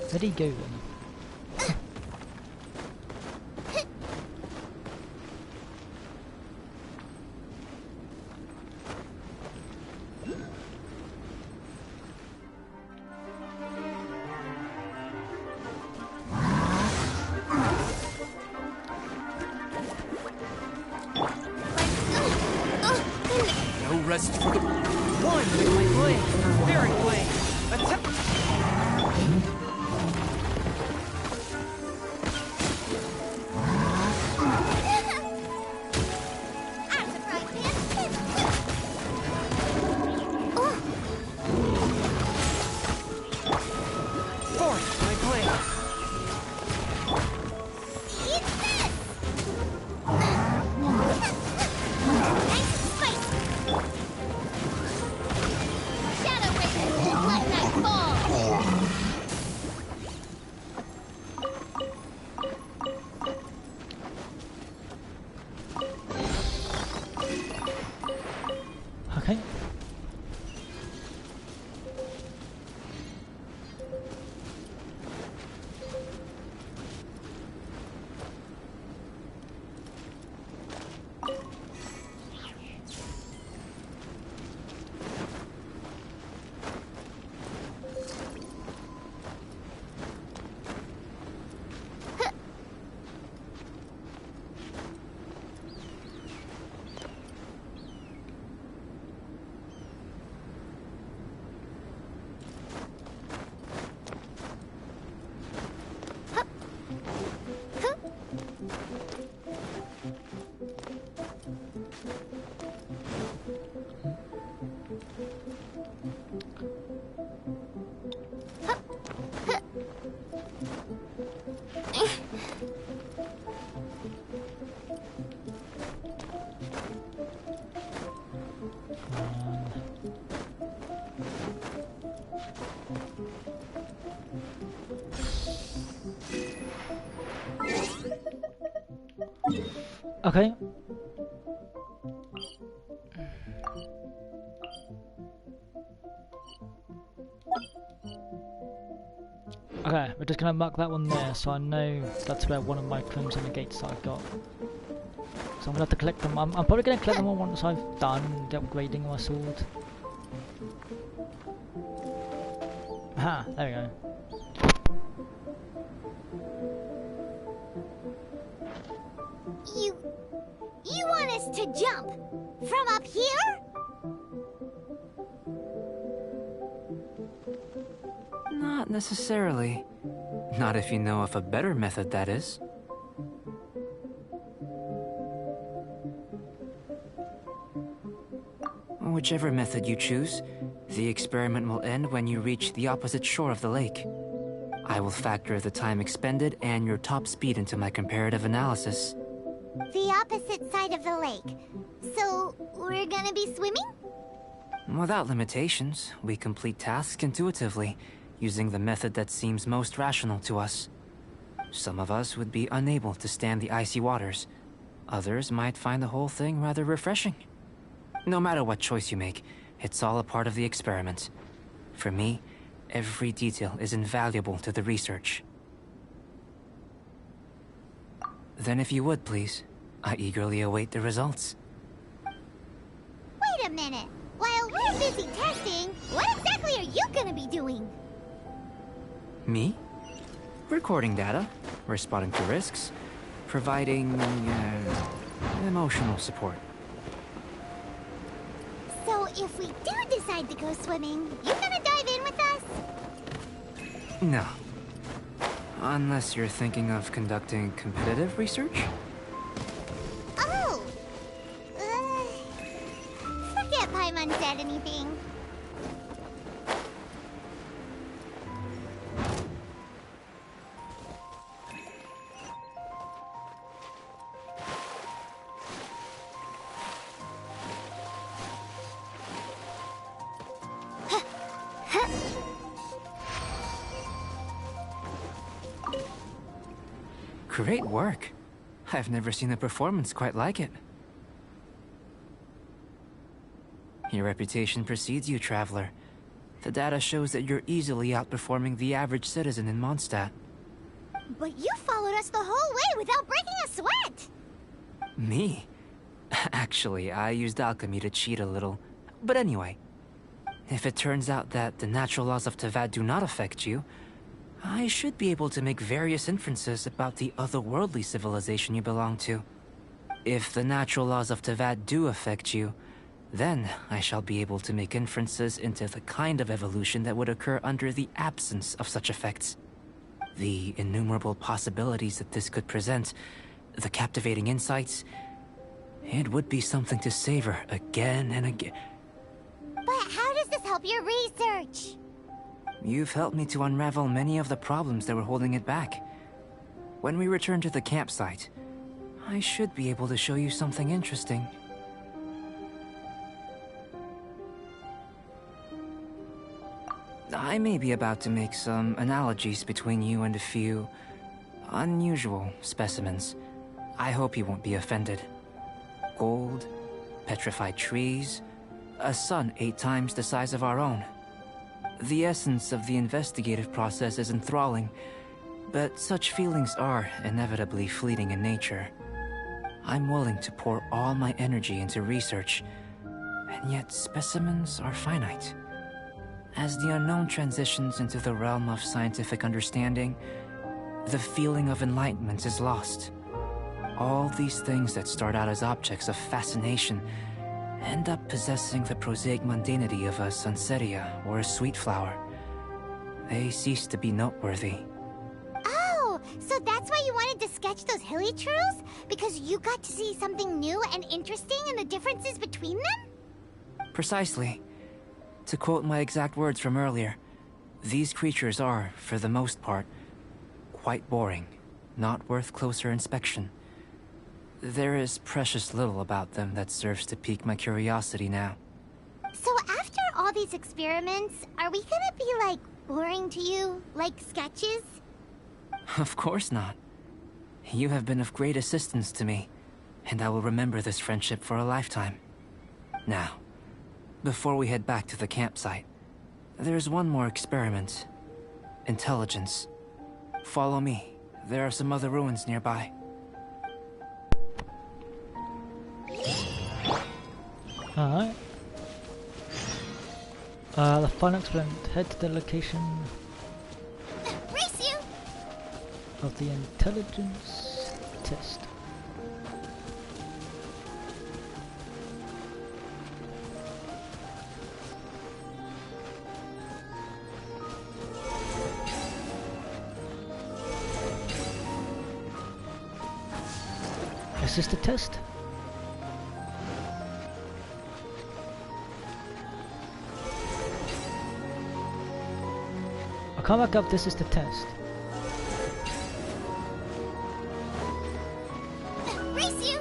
Where'd he go then? No rest for the... One with my blade! Very blade! Attack! I'm surprised, man! Force my blade! Eat this! Nice and spicy! Shadow Raven! Okay. Okay, we're just gonna mark that one there, so I know that's where one of my crimson gates that I've got. So I'm gonna have to collect them. I'm probably gonna collect them all once I've done the upgrading of my sword. Aha, there we go. You want us to jump from up here? Not necessarily. Not if you know of a better method, that is. Whichever method you choose, the experiment will end when you reach the opposite shore of the lake. I will factor the time expended and your top speed into my comparative analysis. The opposite side of the lake. So, we're gonna be swimming? Without limitations, we complete tasks intuitively, using the method that seems most rational to us. Some of us would be unable to stand the icy waters. Others might find the whole thing rather refreshing. No matter what choice you make, it's all a part of the experiment. For me, every detail is invaluable to the research. Then if you would, please, I eagerly await the results. Wait a minute. While we're busy testing, what exactly are you gonna be doing? Me? Recording data, responding to risks, providing emotional support. So if we do decide to go swimming, you gonna dive in with us? No. Unless you're thinking of conducting competitive research? Oh! Forget Paimon said anything. Great work. I've never seen a performance quite like it. Your reputation precedes you, Traveler. The data shows that you're easily outperforming the average citizen in Mondstadt. But you followed us the whole way without breaking a sweat! Me? Actually, I used alchemy to cheat a little. But anyway, if it turns out that the natural laws of Teyvat do not affect you, I should be able to make various inferences about the otherworldly civilization you belong to. If the natural laws of Teyvat do affect you, then I shall be able to make inferences into the kind of evolution that would occur under the absence of such effects. The innumerable possibilities that this could present, the captivating insights, it would be something to savor again and again. But how does this help your research? You've helped me to unravel many of the problems that were holding it back. When we return to the campsite, I should be able to show you something interesting. I may be about to make some analogies between you and a few unusual specimens. I hope you won't be offended. Gold, petrified trees, a sun 8 times the size of our own. The essence of the investigative process is enthralling, but such feelings are inevitably fleeting in nature. I'm willing to pour all my energy into research, and yet specimens are finite. As the unknown transitions into the realm of scientific understanding, the feeling of enlightenment is lost. All these things that start out as objects of fascination end up possessing the prosaic mundanity of a sunsetia or a sweet flower. They cease to be noteworthy. Oh, so that's why you wanted to sketch those hilichurls? Because you got to see something new and interesting in the differences between them? Precisely. To quote my exact words from earlier, these creatures are, for the most part, quite boring, not worth closer inspection. There is precious little about them that serves to pique my curiosity now. So after all these experiments, are we gonna be, like, boring to you? Like sketches? Of course not. You have been of great assistance to me, and I will remember this friendship for a lifetime. Now, before we head back to the campsite, there's one more experiment. Intelligence. Follow me. There are some other ruins nearby. Alright. The final experiment. Head to the location Race you! of the intelligence test. Is this the test? I'll come back up, this is the test. Race you!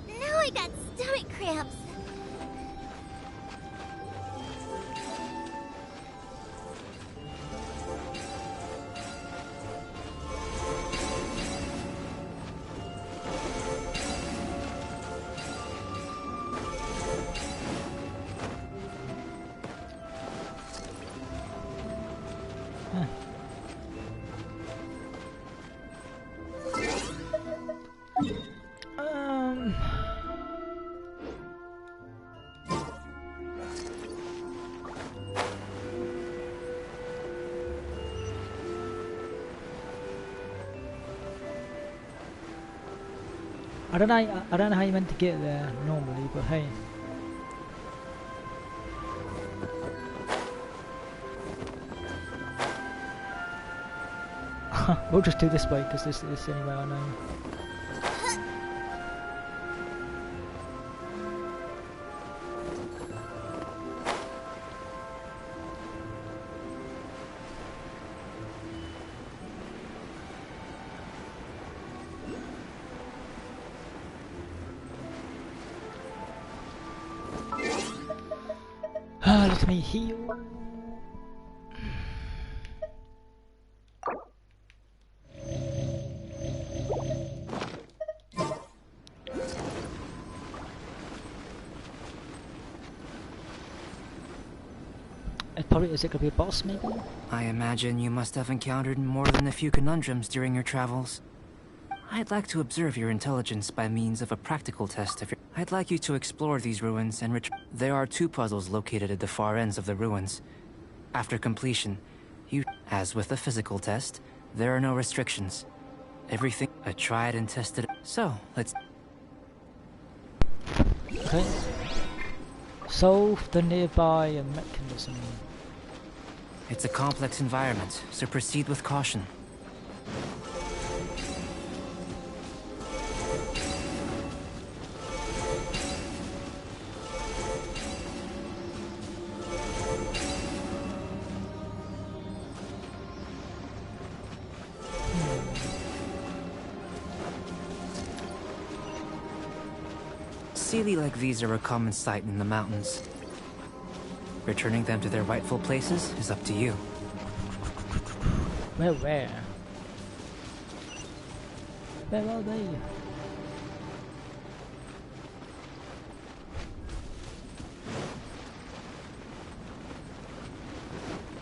Now I got stomach cramps. I don't know how you meant to get there normally, but hey. We'll just do this way because this is the only way I know. Let me heal. Is it gonna be a boss, maybe? I imagine you must have encountered more than a few conundrums during your travels. I'd like to observe your intelligence by means of a practical test of your... I'd like you to explore these ruins and There are 2 puzzles located at the far ends of the ruins. After completion, As with the physical test, there are no restrictions. Everything I tried and tested. So, let's... Okay. Solve the nearby mechanism. It's a complex environment, so proceed with caution. Sealy like these are a common sight in the mountains. Returning them to their rightful places is up to you. Where? Where are they?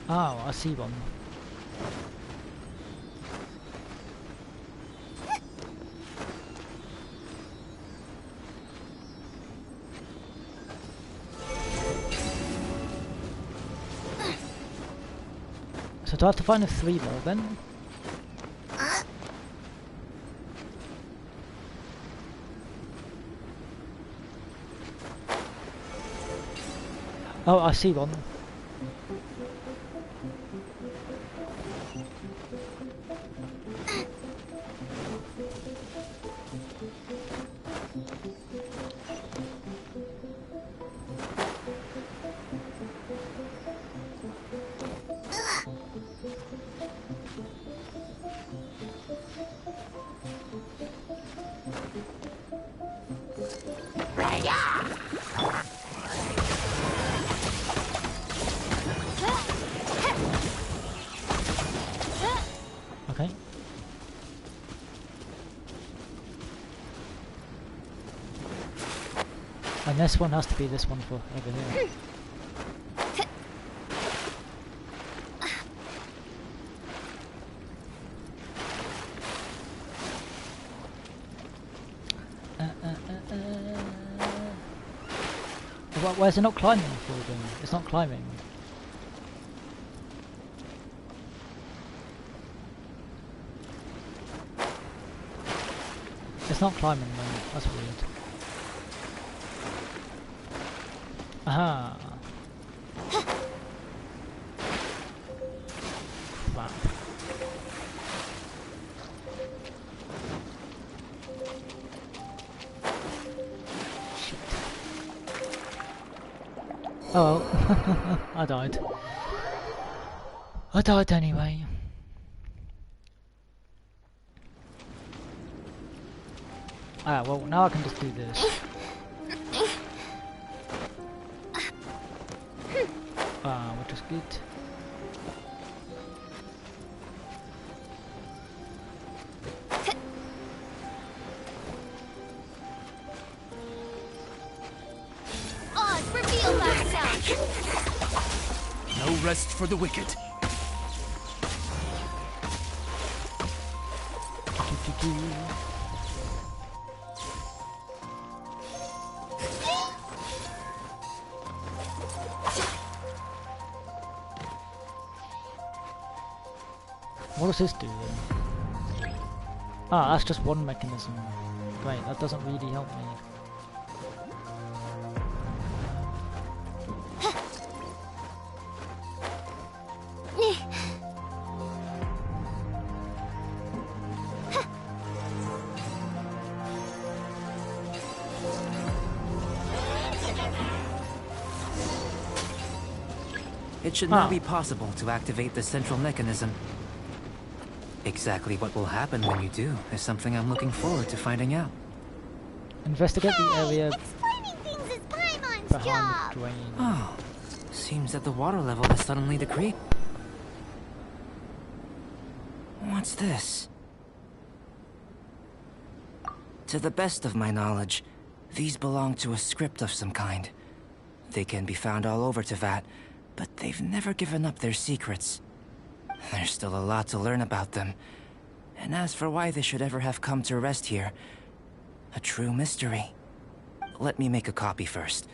Oh, I see one. So do I have to find the 3 more then? Oh, I see one. Okay. And this one has to be this one for over here. Why is it not climbing for them? It's not climbing. It's not climbing though, that's weird. Aha! Crap. Shit. Oh well. I died. I died anyway. Ah, well, now I can just do this. Which is good. Oz, reveal thyself! No rest for the wicked. What does this do then? Ah, that's just one mechanism. Great, that doesn't really help me. It should now be possible to activate the central mechanism. Exactly what will happen when you do is something I'm looking forward to finding out. Investigate the area Explaining things is Paimon's behind job. the drain. Oh, seems that the water level has suddenly decreased. What's this? To the best of my knowledge, these belong to a script of some kind. They can be found all over Teyvat, but they've never given up their secrets. There's still a lot to learn about them. And as for why they should ever have come to rest here, a true mystery. Let me make a copy first.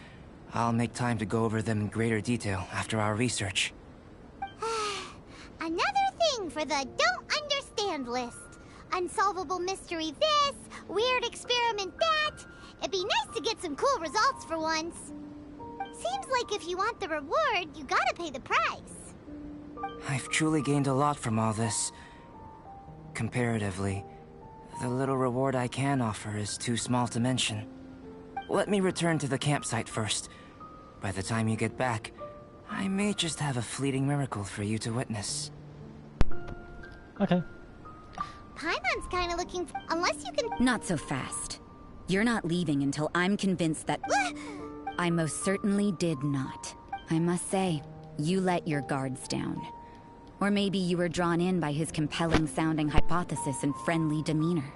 I'll make time to go over them in greater detail after our research. Another thing for the don't understand list. Unsolvable mystery this, weird experiment that. It'd be nice to get some cool results for once. Seems like if you want the reward, you gotta pay the price. I've truly gained a lot from all this. Comparatively, the little reward I can offer is too small to mention. Let me return to the campsite first. By the time you get back, I may just have a fleeting miracle for you to witness. Okay. Paimon's kinda looking unless you can... Not so fast. You're not leaving until I'm convinced that... I most certainly did not. I must say, you let your guards down. Or maybe you were drawn in by his compelling-sounding hypothesis and friendly demeanor.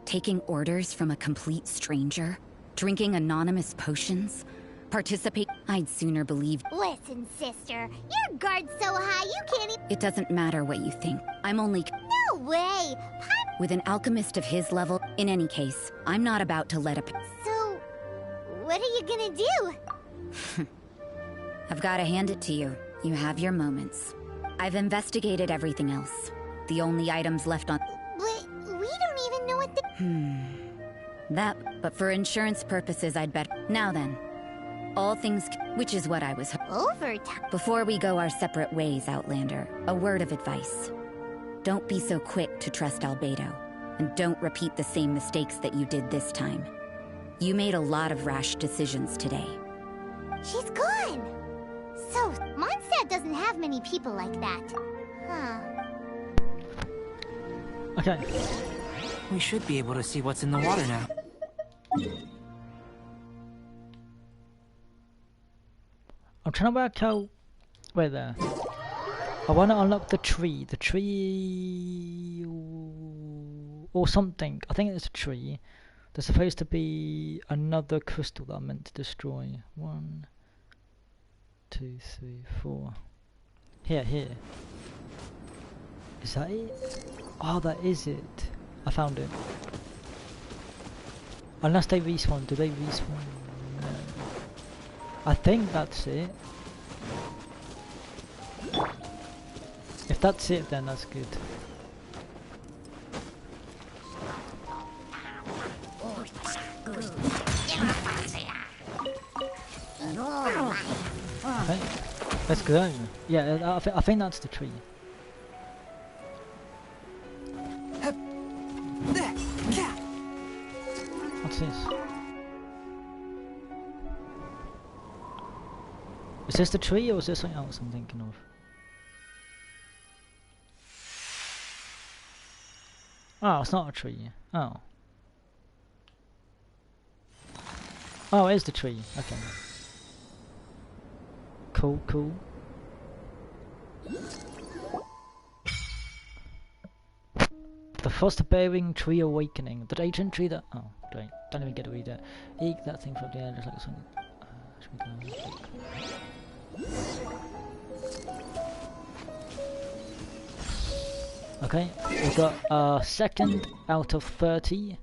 Taking orders from a complete stranger? Drinking anonymous potions? Participate? I'd sooner believe... Listen, sister. Your guard's so high you can't even... It doesn't matter what you think. I'm only... No way! With an alchemist of his level, in any case, I'm not about to let a... So... what are you gonna do? I've gotta hand it to you. You have your moments. I've investigated everything else. The only items left on... But we don't even know what the... But for insurance purposes, I'd bet... Now then. All things... Which is what I was... Overtime. Before we go our separate ways, Outlander, a word of advice. Don't be so quick to trust Albedo, and don't repeat the same mistakes that you did this time. You made a lot of rash decisions today. She's gone! So, Mondstadt doesn't have many people like that. Huh. Okay. We should be able to see what's in the water now. I'm trying to work out... Wait there. I want to unlock the tree. The tree... Or something. I think it's a tree. There's supposed to be another crystal that I'm meant to destroy. 1, 2, 3, 4. Here. Is that it? Oh, that is it. I found it. Unless they respawn. Do they respawn? No. I think that's it. If that's it, then that's good. Okay, let's go. Yeah, I think that's the tree. What's this? Is this the tree or is this something else I'm thinking of? Oh, it's not a tree. Oh. Oh, it is the tree. Okay. Cool. The Frostbearing Tree Awakening. The ancient tree that... Oh, great. Don't even get to read it. Eek that thing from the air just like something... Okay, we got a second out of 30.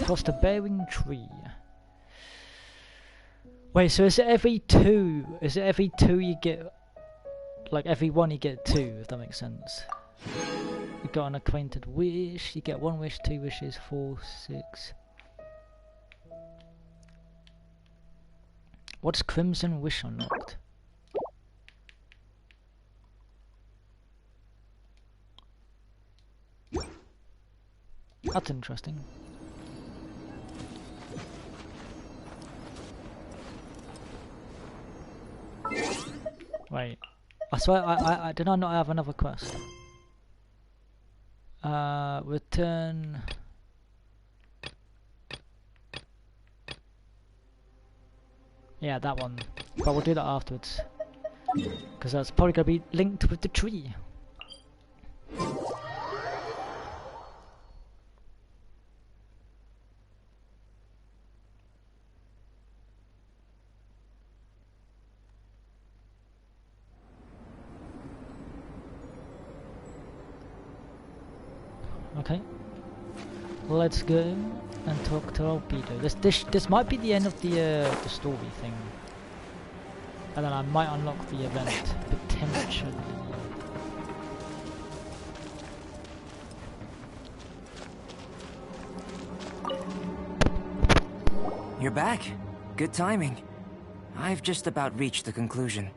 Frostbearing tree. Wait, so is it every 2? Is it every 2 you get? Like every 1 you get 2, if that makes sense. You got an acquainted wish, you get 1 wish, 2 wishes, 4, 6. What's Crimson Wish unlocked? That's interesting. Wait. I swear I did I not have another quest? Return. Yeah, that one. But we'll do that afterwards. Because that's probably going to be linked with the tree. Okay, let's go and talk to Albedo. This might be the end of the story thing, and then I might unlock the event potentially. You're back. Good timing. I've just about reached the conclusion.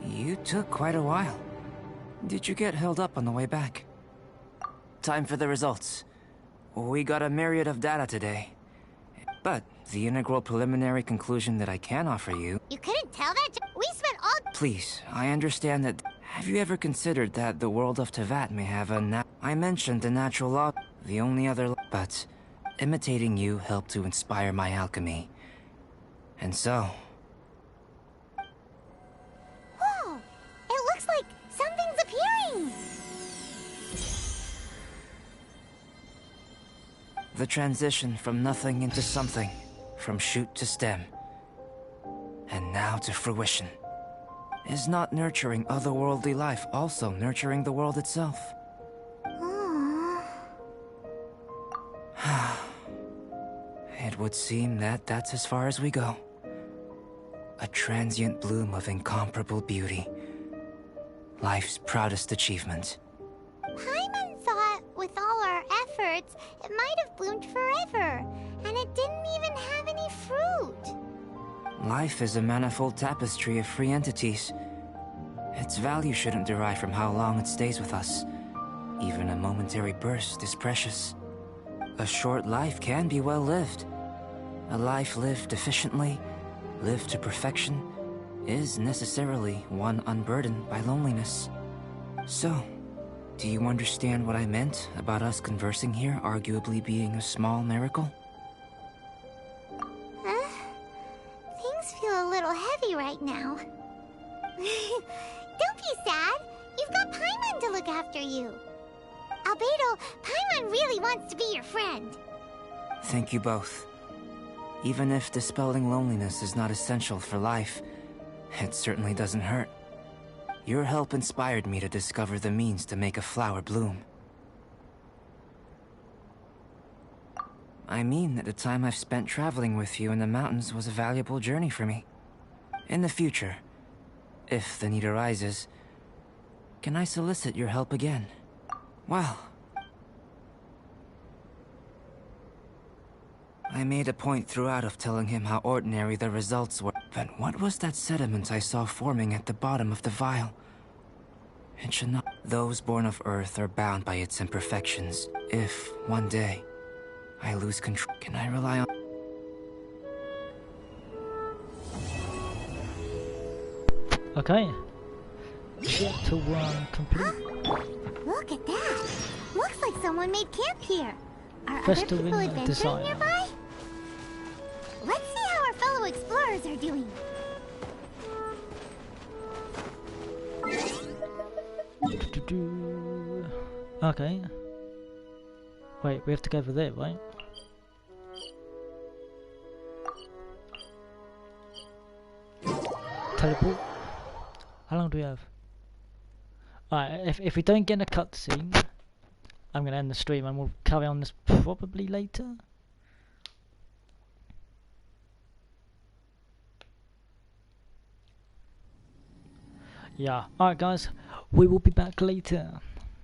You took quite a while. Did you get held up on the way back? Time for the results. We got a myriad of data today. But the integral preliminary conclusion that I can offer you... You couldn't tell that? We spent all... Please, I understand that... Have you ever considered that the world of Tevat may have a I mentioned the natural law, the only other... But imitating you helped to inspire my alchemy. And so... Whoa! It looks like something's appearing! The transition from nothing into something, from shoot to stem, and now to fruition. Is not nurturing otherworldly life also nurturing the world itself? It would seem that that's as far as we go. A transient bloom of incomparable beauty. Life's proudest achievement. Paimon thought, with all our efforts, it might have bloomed forever, and it didn't even have any fruit. Life is a manifold tapestry of free entities. Its value shouldn't derive from how long it stays with us. Even a momentary burst is precious. A short life can be well lived. A life lived efficiently, lived to perfection, is necessarily one unburdened by loneliness. So, do you understand what I meant about us conversing here arguably being a small miracle? Things feel a little heavy right now. Don't be sad. You've got Paimon to look after you. Albedo, Paimon really wants to be your friend. Thank you both. Even if dispelling loneliness is not essential for life, it certainly doesn't hurt. Your help inspired me to discover the means to make a flower bloom. I mean that the time I've spent traveling with you in the mountains was a valuable journey for me. In the future, if the need arises, can I solicit your help again? Well, I made a point throughout of telling him how ordinary the results were. But what was that sediment I saw forming at the bottom of the vial? It should not. Those born of Earth are bound by its imperfections. If, one day, I lose control, can I rely on... Okay. Chapter 1 complete. Look at that. Looks like someone made camp here. Are other Festering people adventuring desire. nearby? Let's see how our fellow explorers are doing. Okay. Wait, we have to go over there, right? Teleport. How long do we have? Alright, if we don't get a cutscene, I'm gonna end the stream and we'll carry on this probably later. Yeah, alright guys, we will be back later.